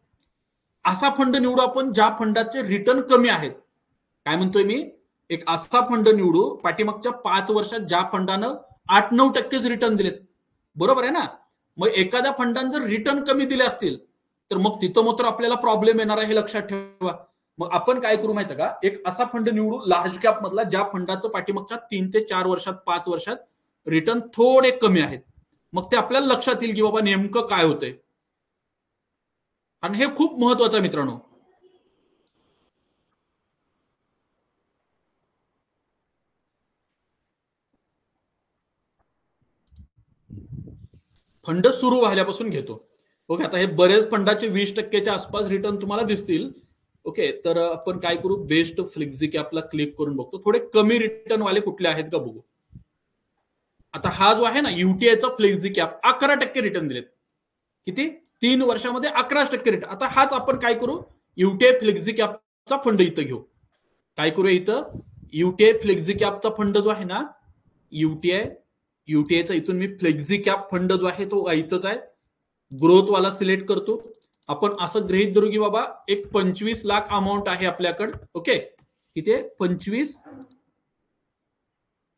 असा फंड निवडू आपण ज्या फंडाचे रिटर्न कमी आहेत. काय म्हणतोय मी, एक असा फंड निवडू पाठीमागच्या 5 वर्षात ज्या फंडानं 8-9% रिटर्न दिलेत, बरोबर आहे ना. मग एखाद्या फंडानं जर रिटर्न कमी दिले असतील तर मग तिथं मात्र आपल्याला प्रॉब्लेम येणार आहे, हे लक्षात ठेवा. मग आपण काय करू माहिती का, एक असा फंड निवडू लार्ज कॅप मधला ज्या फंडाचं पाठीमागच्या 3 ते 4 वर्षात 5 वर्षात रिटर्न थोडे कमी आहेत. मग ते आपल्याला लक्षात येईल की बाबा नेमकं काय होतंय. आणि हे खूप महत्वाचं आहे मित्रांनो. फंड सुरू व्हायल्यापासून घेतो. ओके, आता हे बरेच फंडाचे 20%च्या आसपास रिटर्न तुम्हाला दिसतील. ओके, तर आपण काय करू, बेस्ट फ्लेक्झी कॅपला क्लिक करून बघतो थोडे कमी रिटर्न वाले कुठले आहेत का बघू. आता हा जो आहे ना युटीआयचा फ्लेक्झी कॅप 11% रिटर्न दिलेत. किती? 3 वर्षामध्ये 11% रिटर्न. आता हाच आपण काय करू, युटीआय फ्लेक्झी कॅपचा फंड इथं घेऊ. काय करूया इथं, युटीआय फ्लेक्झी कॅपचा फंड जो आहे ना, युटीआयचा इथून मी फ्लेक्झी कॅप फंड जो आहे तो इथंच आहे, ग्रोथ वाला सिलेक्ट करतो. आपण असं गृहीत धरू की बाबा एक 25 लाख अमाऊंट आहे आपल्याकडे. ओके, किती? 25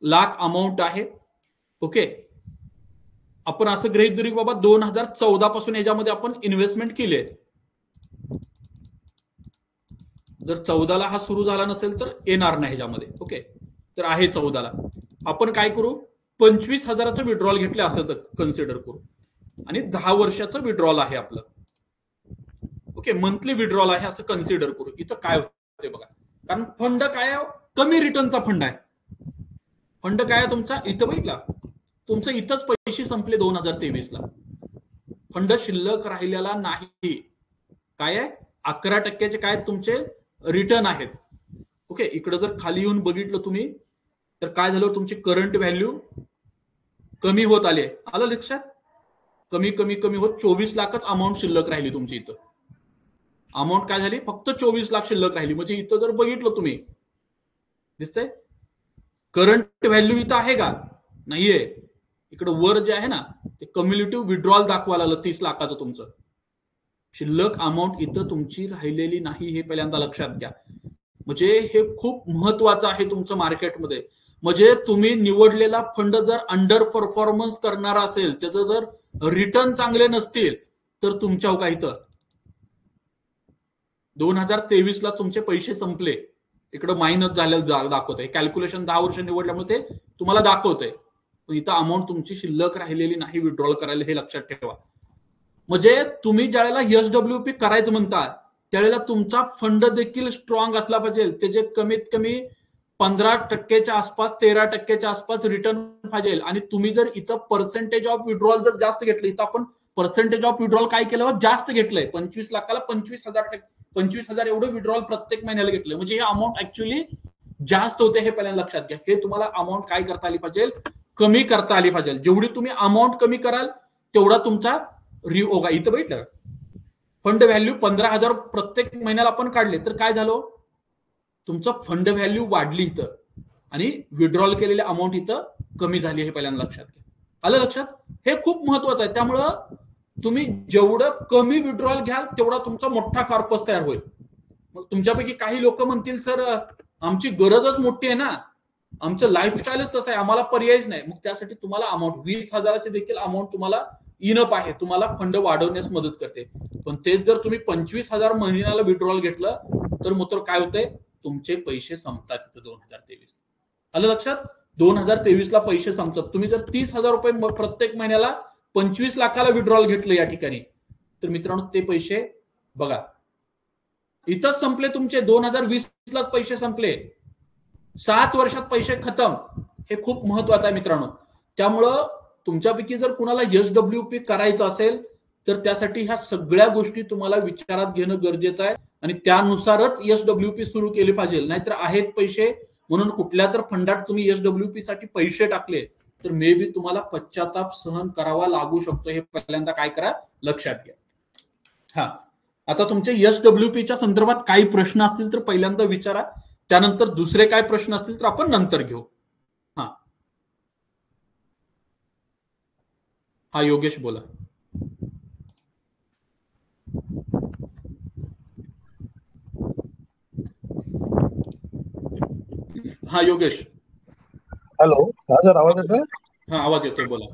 लाख अमाऊंट आहे. ओके, आपण असं गृहीत धरू की बाबा 2014 पासून याच्यामध्ये आपण इन्व्हेस्टमेंट केली आहे. जर 14ला हा सुरू झाला नसेल तर येणार नाही ह्याच्यामध्ये. ओके, तर आहे 14ला. आपण काय करू, 25,000चं विड्रॉल घेतले असं तर कन्सिडर करू आणि 10 वर्षाचं विड्रॉल आहे आपलं. ओके, मंथली विड्रॉल आहे असं कन्सिडर करू. इथं काय होते बघा, कारण फंड काय आहे, कमी रिटर्नचा फंड आहे. फंड काय आहे तुमचा, इथं बघितला तुमचं इथंच पैसे संपले 2023ला. फंड शिल्लक राहिलेला नाही. काय आहे, 11%चे काय तुमचे रिटर्न आहेत. ओके, इकडे जर खाली येऊन बघितलं तुम्ही तर काय झालं, तुमची करंट व्हॅल्यू कमी होत आली. आलं लक्षात, कमी कमी कमी होत 24 लाखच अमाऊंट शिल्लक राहिली तुमची. इथं अमाऊंट काय झाली, फक्त 24 लाख शिल्लक राहिली. म्हणजे इथं जर बघितलं तुम्ही, दिसतंय करंट व्हॅल्यू इथं आहे का, नाहीये. इकडे वर जे आहे ना ते कम्युलेटिव्ह विड्रॉल दाखवायला आलं 30 लाखाचं तुमचं शिल्लक अमाऊंट इथं तुमची राहिलेली नाही. हे पहिल्यांदा लक्षात घ्या. म्हणजे हे खूप महत्वाचं आहे तुमचं मार्केटमध्ये. म्हणजे तुम्ही निवडलेला फंड जर अंडर परफॉर्मन्स करणारा असेल, त्याचं जर रिटर्न चांगले नसतील तर तुमच्या का इथं 2023ला तुमचे पैसे संपले, इकडं मायनस झालेलं दाखवत आहे. कॅल्क्युलेशन 10 वर्ष निवडल्यामुळे ते तुम्हाला दाखवतंय. इथं अमाऊंट तुमची शिल्लक राहिलेली नाही विड्रॉल करायला, हे लक्षात ठेवा. म्हणजे तुम्ही ज्यावेळेला एसडब्ल्यूपी करायचं म्हणता त्यावेळेला तुमचा फंड देखील स्ट्रॉंग असला पाहिजे. त्याचे कमीत कमी 15%च्या आसपास, 13%च्या आसपास रिटर्न पाहिजे. आणि तुम्ही जर इथं पर्सेंटेज ऑफ विड्रॉल जर जास्त घेतलं, इथं आपण पर्सेंटेज ऑफ विड्रॉल काय केलं, जास्त घेतलंय. 25 लाखाला 25,000 एवढं विड्रॉल प्रत्येक महिन्याला घेतलंय. म्हणजे हे अमाऊंट ऍक्च्युअली जास्त होते. हे पहिल्यांदा लक्षात घ्या. हे तुम्हाला अमाऊंट काय करता आली पाहिजे, कमी करता आली पाहिजे. जेवढी तुम्ही अमाऊंट कमी कराल तेवढा तुमचा रिओगा. इथं बघितलं फंड व्हॅल्यू 15,000 प्रत्येक महिन्याला आपण काढले तर काय झालं, तुमचं फंड व्हॅल्यू वाढली इथं आणि विड्रॉल केलेले अमाऊंट इथं कमी झाली. हे पहिल्यांदा लक्षात घ्या. आलं लक्षात, हे खूप महत्वाचं आहे. त्यामुळं तुम्ही जेवढं कमी विड्रॉल घ्याल तेवढा तुमचा मोठा कॉर्पस तयार होईल. मग तुमच्यापैकी काही लोक म्हणतील, सर आमची गरजच मोठी आहे ना, आमचं लाईफस्टाईलच तसं आहे, आम्हाला पर्यायच नाही. मग त्यासाठी तुम्हाला अमाऊंट 20,000ची देखील अमाऊंट तुम्हाला इनप आहे, तुम्हाला फंड वाढवण्यास मदत करते. पण तेच जर तुम्ही 25,000 महिन्याला विड्रॉल घेतलं तर मग काय होतंय, तुमचे पैसे संपतात तिथं 2023. आलं लक्षात, 2023ला पैसे संपतात. तुम्ही जर 30,000 रुपये प्रत्येक महिन्याला 25 लाखाला विड्रॉल घेतलं या ठिकाणी तर मित्रांनो ते पैसे बघा इथंच संपले तुमचे. 2020लाच पैसे संपले, 7 वर्षात पैसे खतम. हे खूप महत्वाचं आहे मित्रांनो. त्यामुळं तुमच्यापैकी जर कुणाला एसडब्ल्यूपी करायचं असेल तर त्यासाठी ह्या सगळ्या गोष्टी तुम्हाला विचारात घेणं गरजेचं आहे आणि त्यानुसारच एसडब्ल्यूपी सुरू केली पाहिजे. नाहीतर आहेत पैसे म्हणून कुठल्या तर फंडात तुम्ही एसडब्ल्यूपी साठी पैसे टाकले तर मे बी तुम्हाला पश्चाताप सहन करावा लागू शकतो. हे पहिल्यांदा काय करा, लक्षात घ्या. हा, आता तुमचे एसडब्ल्यूपीच्या संदर्भात काही प्रश्न असतील तर पहिल्यांदा विचारा, त्यानंतर दुसरे काय प्रश्न असतील तर आपण नंतर घेऊ. हा हा योगेश बोला. हा योगेश. हॅलो, हा सर, आवाज येतोय? हा आवाज येतोय, बोला.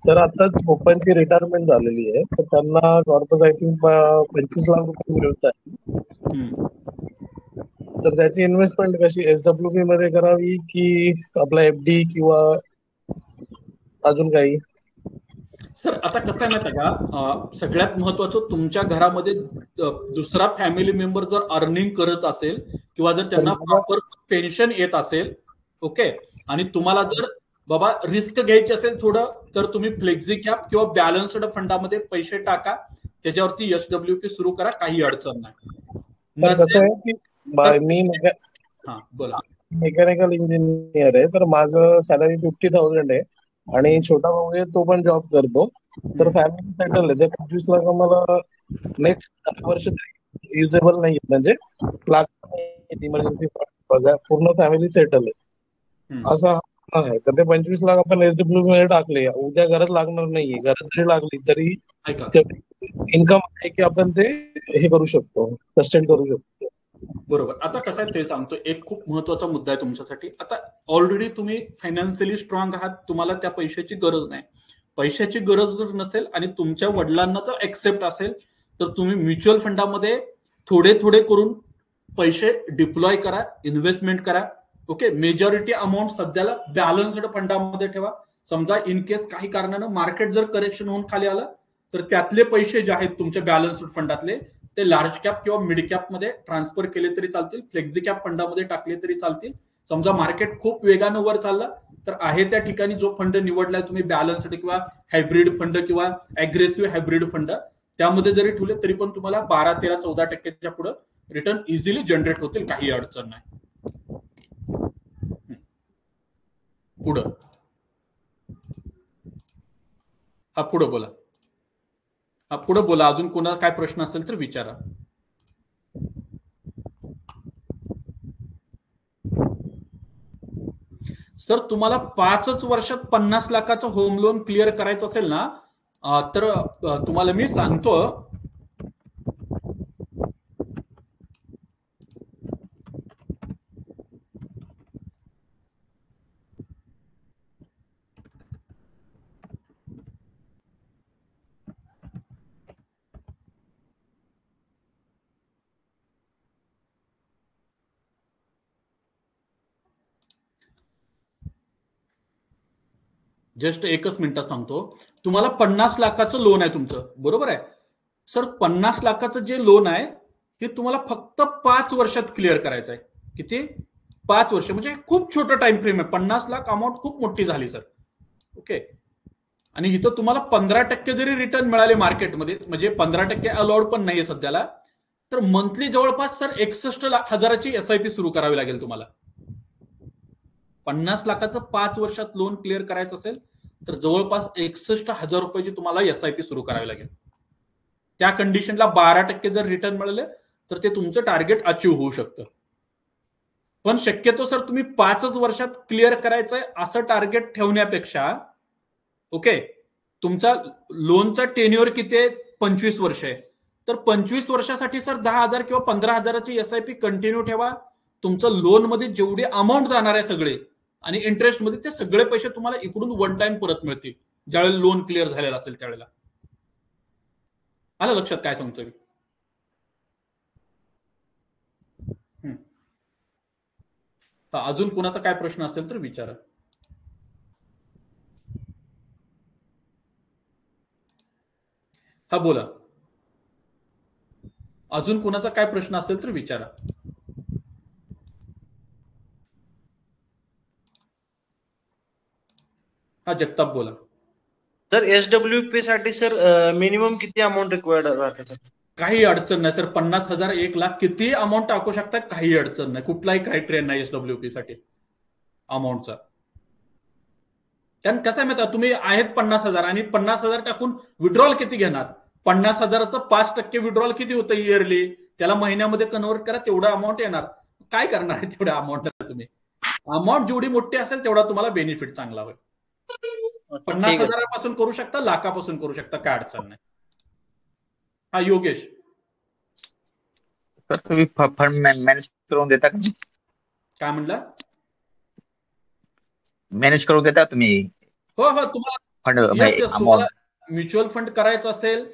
सर आताच पप्पांची रिटायरमेंट झालेली आहे तर त्यांना कॉर्पस आय थिंक 25 लाख रुपये मिळत आहे. तर त्याची इन्व्हेस्टमेंट कशी एसडब्ल्यूपी मध्ये करावी की आपला एफडी किंवा अजून काही? सर आता कसं आहे माहिती का, सगळ्यात महत्वाचं तुमच्या घरामध्ये दुसरा फॅमिली मेंबर जर अर्निंग करत असेल किंवा जर त्यांना प्रॉपर पेन्शन येत असेल, ओके, आणि तुम्हाला जर बाबा रिस्क घ्यायची असेल थोडं, तर तुम्ही फ्लेक्झी कॅप किंवा बॅलन्स्ड फंडामध्ये पैसे टाका, त्याच्यावरती एसडब्ल्यूपी सुरू करा, काही अडचण नाही. कसं आहे की मी बोला. मेकॅनिकल इंजिनियर आहे, तर माझं सॅलरी 50,000 आहे आणि छोटा भाऊ आहे तो पण जॉब करतो, तर फॅमिली सेटल आहे. ते 25 लाख मला नेक्स्ट 10 वर्ष युजेबल नाही, म्हणजे इमर्जन्सी पूर्ण फॅमिली सेटल आहे असं आहे. तर ते 25 लाख आपण एसडब्ल्यू मध्ये टाकले, उद्या गरज लागणार नाहीये, गरज जरी लागली तरी इन्कम आहे की आपण ते हे करू शकतो, सस्टेन करू शकतो. बरोबर. आता कसं आहे ते सांगतो, एक खूप महत्वाचा मुद्दा आहे तुमच्यासाठी. आता ऑलरेडी तुम्ही फायनान्शियली स्ट्रॉंग आहात, तुम्हाला त्या पैशाची गरज नाही. पैशाची गरज जर नसेल आणि तुमच्या वडिलांना जर एक्सेप्ट असेल, तर तुम्ही म्युच्युअल फंडामध्ये थोडे थोडे करून पैसे डिप्लॉय करा, इन्व्हेस्टमेंट करा. ओके, मेजॉरिटी अमाऊंट सध्याला बॅलन्स्ड फंडामध्ये ठेवा. समजा इन केस काही कारणानं मार्केट जर करेक्शन होऊन खाली आलं, तर त्यातले पैसे जे आहेत तुमच्या बॅलन्स्ड फंडातले ते लार्ज कॅप किंवा मिड कॅप मध्ये ट्रान्सफर केले तरी चालतील, फ्लेक्झी कॅप फंडामध्ये टाकले तरी चालतील. समजा मार्केट खूप वेगानं वर चालला, तर आहे त्या ठिकाणी जो फंड निवडलाय तुम्ही, बॅलन्स्ड किंवा हायब्रिड फंड किंवा अग्रेसिव्ह हायब्रिड फंड, त्यामध्ये जरी ठेवले तरी पण तुम्हाला 12, 13, 14% पुढे रिटर्न इझिली जनरेट होतील, काही अडचण नाही. पुढं पुढं बोला. पुढे बोला, अजून कोणाला काय प्रश्न असेल तर विचारा. सर तुम्हाला 5 वर्षात 50 लाखाचं होम लोन क्लिअर करायचं असेल ना, तर तुम्हाला मी सांगतो, जस्ट एकच मिनिटात सांगतो. तुम्हाला 50 लाखाचं लोन आहे तुमचं, बरोबर आहे सर. 50 लाखाचं जे लोन आहे हे तुम्हाला फक्त 5 वर्षात क्लिअर करायचं आहे. किती? 5 वर्ष, म्हणजे खूप छोटं टाइम फ्रेम आहे. 50 लाख अमाऊंट खूप मोठी झाली सर. ओके, आणि इथं तुम्हाला 15% जरी रिटर्न मिळाले मार्केटमध्ये, म्हणजे 15% अलाउड पण नाहीये सध्याला, तर मंथली जवळपास सर 61,000ची एसआयपी सुरू करावी लागेल तुम्हाला. 50 लाखाचं 5 वर्षात लोन क्लिअर करायचं असेल तर जवळपास 61,000 रुपयाची तुम्हाला एसआयपी सुरू करावी लागेल. त्या कंडिशनला 12% जर रिटर्न मिळाले तर ते तुमचं टार्गेट अचीव्ह होऊ शकतं. पण शक्यतो सर तुम्ही 5च वर्षात क्लिअर करायचंय असं टार्गेट ठेवण्यापेक्षा, ओके, तुमचा लोनचा टेन्युअर किती आहे? 25 वर्ष आहे. तर 25 वर्षासाठी सर 10,000 किंवा 15,000ची एसआयपी कंटिन्यू ठेवा. तुमचं लोन मध्ये जेवढे अमाऊंट जाणार आहे सगळे आणि इंटरेस्ट मध्ये, ते सगळे पैसे तुम्हाला इकडून वन टाइम परत मिळतील ज्यावेळेला लोन क्लिअर झालेला असेल त्यावेळेला. आलं लक्षात काय सांगतोय? अजून कुणाचा काय प्रश्न असेल तर विचारा. बोला. अजून कुणाचा काय प्रश्न असेल तर विचारा. जगताप बोला. सर एसडब्ल्यूपी साठी सर मिनिमम किती अमाऊंट रिक्वायर्ड राहते सर? काही अडचण नाही सर. 50,000, 1 लाख किती अमाऊंट टाकू शकता, काही अडचण नाही. कुठलाही क्रायटेरिया नाही एसडब्ल्यूपी साठी अमाऊंटचा. कारण कसं आहे माहिती, तुम्ही आहेत 50,000 आणि 50,000 टाकून विड्रॉल किती घेणार? 50,000चं 5% विड्रॉल किती होतं इयरली? त्याला महिन्यामध्ये कन्वर्ट करा, तेवढा अमाऊंट येणार. काय करणार आहे तेवढ्या अमाऊंट? तुम्ही अमाऊंट जेवढी मोठी असेल तेवढा तुम्हाला बेनिफिट चांगला होईल. 50,000पासून करू शकता, लाखापासून करू शकता, काय अडचण नाही. योगेश सर तुम्ही फंड मॅनेज करून देता का? काय म्हणला? मॅनेज करून देता तुम्ही? हो हो, तुम्हाला फंड तुम्हाला म्युच्युअल फंड करायचं असेल,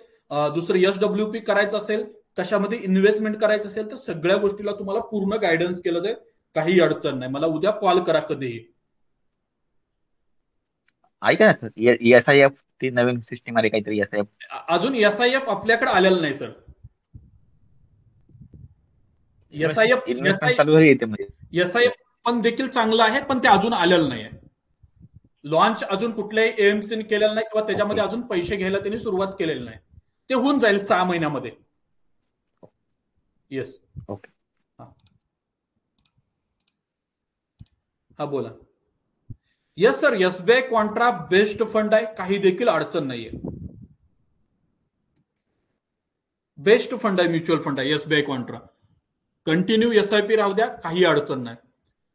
दुसरं एसडब्ल्यूपी करायचं असेल, कशामध्ये इन्व्हेस्टमेंट करायचं असेल, तर सगळ्या गोष्टीला तुम्हाला पूर्ण गायडन्स केलं जाईल. काही अडचण नाही. मला उद्या कॉल करा कधीही. ऐका ना सर, एसआयएफ ती नवीन सिस्टीम आली काहीतरी SIP. अजून SIP आपल्याकडे आलेलं नाही सर. इन्व्हेस्टमेंट चालू झाली येते म्हणजे SIP पण देखील चांगलं आहे, पण ते अजून आलेलं नाही. लॉन्च अजून कुठल्याही AMC केलेलं नाही किंवा त्याच्यामध्ये अजून पैसे घ्यायला त्यांनी सुरुवात केलेली नाही. ते होऊन जाईल 6 महिन्यामध्ये. येस. ओके. हा बोला. Yes sir, SBI Contra best fund आहे, काही देखील अडचण नाहीये. बेस्ट फंड आहे, म्युच्युअल फंड आहे SBI कॉन्ट्रा. कंटिन्यू SIP राहू द्या, काही अडचण नाही.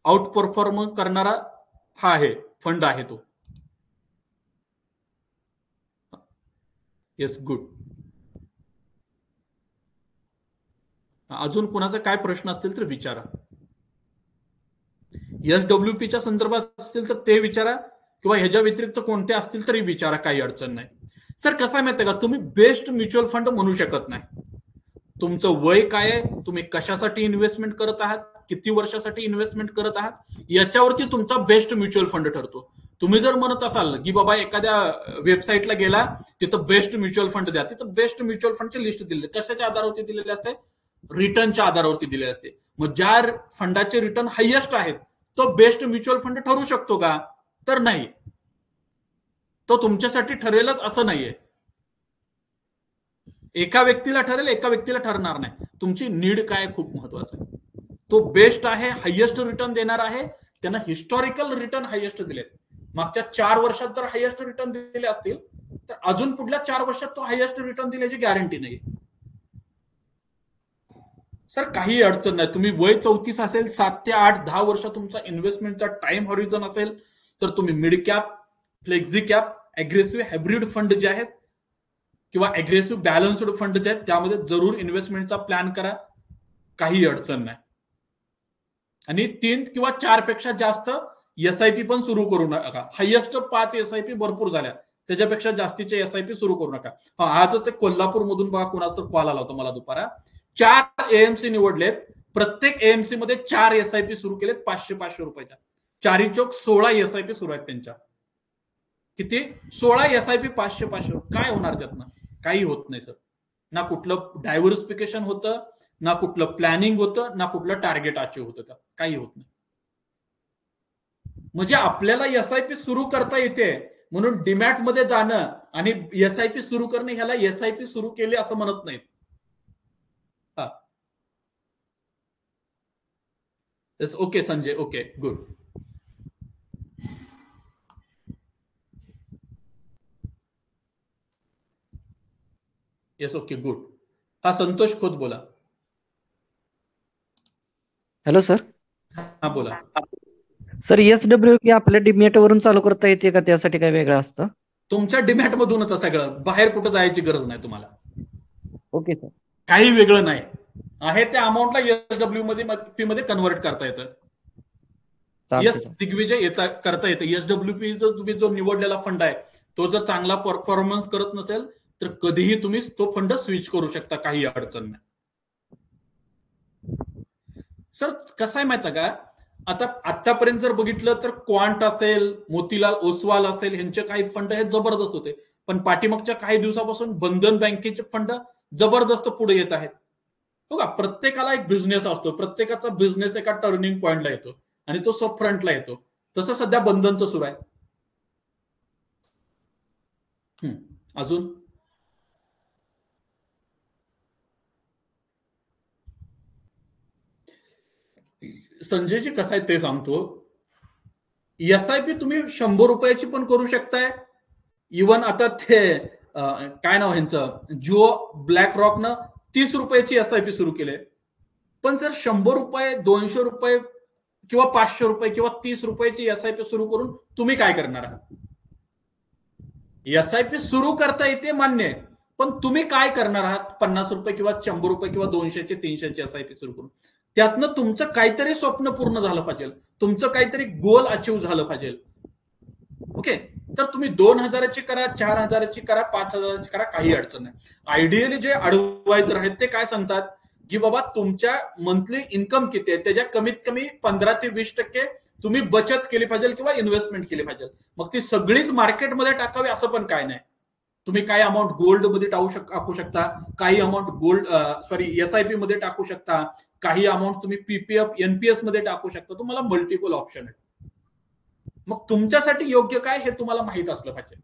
आउट परफॉर्म करणारा हा आहे फंड आहे तो. Yes, good. अजून कोणाचा काय प्रश्न असतील तर विचारा. SWP च्या संदर्भात असतील तर ते विचारा, किंवा ह्याच्या व्यतिरिक्त कोणते असतील तरी विचारा, काही अडचण नाही. सर कसं आहे माहिती का, तुम्ही बेस्ट म्युच्युअल फंड म्हणू शकत नाही. तुमचं वय काय आहे, तुम्ही कशासाठी इन्व्हेस्टमेंट करत आहात, किती वर्षासाठी इन्व्हेस्टमेंट करत आहात, याच्यावरती तुमचा बेस्ट म्युच्युअल फंड ठरतो. तुम्ही जर म्हणत असाल की बाबा एखाद्या वेबसाईटला गेला, तिथं बेस्ट म्युच्युअल फंड द्या, तिथं बेस्ट म्युच्युअल फंडची लिस्ट दिली, कशाच्या आधारावरती दिलेली असते, रिटर्नच्या आधारावरती दिलेली असते. मग ज्या फंडाचे रिटर्न हायएस्ट आहेत तो बेस्ट म्युच्युअल फंड ठरू शकतो का, तर नाही. तो तुमच्यासाठी ठरेलच असं नाहीये. एका व्यक्तीला ठरेल, एका व्यक्तीला ठरणार नाही. तुमची नीड काय खूप महत्वाचं आहे. तो बेस्ट आहे, हायएस्ट रिटर्न देणार आहे, त्यांना हिस्टॉरिकल रिटर्न हायएस्ट दिलेत. मागच्या 4 वर्षात जर हायएस्ट रिटर्न दिले असतील तर अजून पुढल्या 4 वर्षात तो हायएस्ट रिटर्न दिल्याची गॅरंटी नाही. सर काही अडचण नाही. तुम्ही वय 34 असेल, 7 ते 8, 10 वर्ष तुमचा इन्व्हेस्टमेंटचा टाइम हॉरिझन असेल तर तुम्ही mid cap, flexi cap, aggressive hybrid fund जे आहेत किंवा अग्रेसिव्ह बॅलन्स्ड फंड जे आहेत त्यामध्ये जरूर इन्व्हेस्टमेंटचा प्लॅन करा, काही अडचण नाही. आणि 3 किंवा 4 पेक्षा जास्त SIP पण सुरू करू नका. हायएस्ट 5 SIP भरपूर झाल्या, त्याच्यापेक्षा जास्तीचे SIP सुरू करू नका. आजच एक कोल्हापूर मधून बघा कोणाचा तर कॉल आला होता मला दुपारा. 4 AMC निवडलेत, प्रत्येक AMC मध्ये 4 SIP सुरू केलेत 500-500 रुपयाच्या. 4 चौक 16 SIP सुरू आहेत त्यांच्या. किती? 16 SIP 500-500. काय होणार त्यातनं? काही होत नाही सर. ना कुठलं डायव्हर्सिफिकेशन होतं, ना कुठलं प्लॅनिंग होतं, ना कुठलं टार्गेट अचीव्ह होतं, काही होत नाही. म्हणजे आपल्याला SIP सुरू करता येते म्हणून डीमॅट मध्ये जाणं आणि SIP सुरू करणे ह्याला SIP सुरू केले असं म्हणत नाहीत. Okay Sanjay, okay good. Yes, okay good. हा संतोष खोत बोला. Hello sir. हा बोला सर. SWP आपल्या डीमॅट वरून चालू करता येते का, त्यासाठी काय वेगळं असतं? तुमच्या डीमॅट मधूनच सगळं, बाहेर कुठं जायची गरज नाही तुम्हाला. Okay sir. काही वेगळं नाही आहे. त्या अमाऊंटला SWP मध्ये कन्वर्ट करता येतं. यस, दिग्विजय करता येतं. SWP तुम्ही जो निवडलेला फंड आहे तो जर चांगला परफॉर्मन्स करत नसेल तर कधीही तुम्ही तो फंड स्विच करू शकता, काही अडचण नाही. सर कसं आहे माहिती का, आता आतापर्यंत जर बघितलं तर क्वांट असेल, मोतीलाल ओसवाल असेल, यांचे काही फंड हे जबरदस्त होते. पण पाठीमागच्या काही दिवसापासून बंधन बँकेचे फंड जबरदस्त पुढे येत आहेत. बघा, प्रत्येकाला एक बिझनेस असतो, प्रत्येकाचा बिझनेस एका टर्निंग पॉइंटला येतो आणि तो सब फ्रंटला येतो. तसं सध्या बंधनचं सुरू आहे. अजून संजयजी कसं आहे ते सांगतो. SIP तुम्ही 100 रुपयाची पण करू शकताय. इवन आता ते काय नाव ह्यांचं, जिओ ब्लॅक रॉकनं 30 रुपयाची SIP सुरू केले. पण सर 100 रुपये, 200 रुपये किंवा 500 रुपये किंवा 30 रुपयाची SIP सुरू करून तुम्ही काय करणार आहात? SIP सुरू करता येते मान्य आहे, पण तुम्ही काय करणार आहात? 50 रुपये किंवा 100 रुपये किंवा 200ची 300ची SIP सुरू करून त्यातनं तुमचं काहीतरी स्वप्न पूर्ण झालं पाहिजे, तुमचं काहीतरी गोल अचीव्ह झालं पाहिजे. ओके, तर तुम्ही 2000ची करा, 4000ची करा, 5000ची करा, काही अडचण नाही. आयडियली जे ऍडवायझर आहेत ते काय सांगतात की बाबा तुमच्या मंथली इन्कम किती आहे त्याच्या कमीत कमी 15 ते 20% तुम्ही बचत केली पाहिजे किंवा इन्व्हेस्टमेंट केली पाहिजे. मग ती सगळीच मार्केटमध्ये टाकावी असं पण काय नाही. तुम्ही काही अमाऊंट गोल्ड मध्ये टाकू शकता, काही अमाऊंट SIP मध्ये टाकू शकता, काही अमाऊंट तुम्ही PPF NPS मध्ये टाकू शकता. तुम्हाला मल्टिपल ऑप्शन आहेत. मग तुमच्यासाठी योग्य काय हे तुम्हाला माहित असलं पाहिजे.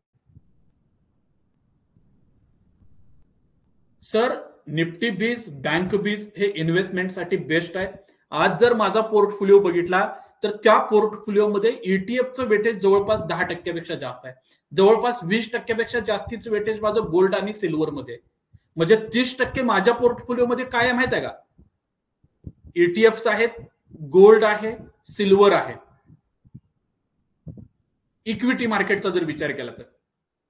सर निफ्टी बीज, बँक बीज हे इन्व्हेस्टमेंटसाठी बेस्ट आहे. आज जर माझा पोर्टफोलिओ बघितला तर त्या पोर्टफोलिओमध्ये ETFचं वेटेज जवळपास 10% जास्त आहे. जवळपास 20% जास्तीचं वेटेज माझं गोल्ड आणि सिल्वर मध्ये. म्हणजे 30% माझ्या पोर्टफोलिओमध्ये काय आहे माहित आहे का? ETFs आहेत, गोल्ड आहे, सिल्वर आहे. इक्विटी मार्केटचा जर विचार केला तर.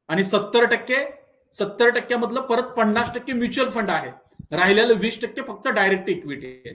आणि 70% मधलं परत 50% म्युच्युअल फंड आहे. राहिलेलं 20% फक्त डायरेक्ट इक्विटी आहे.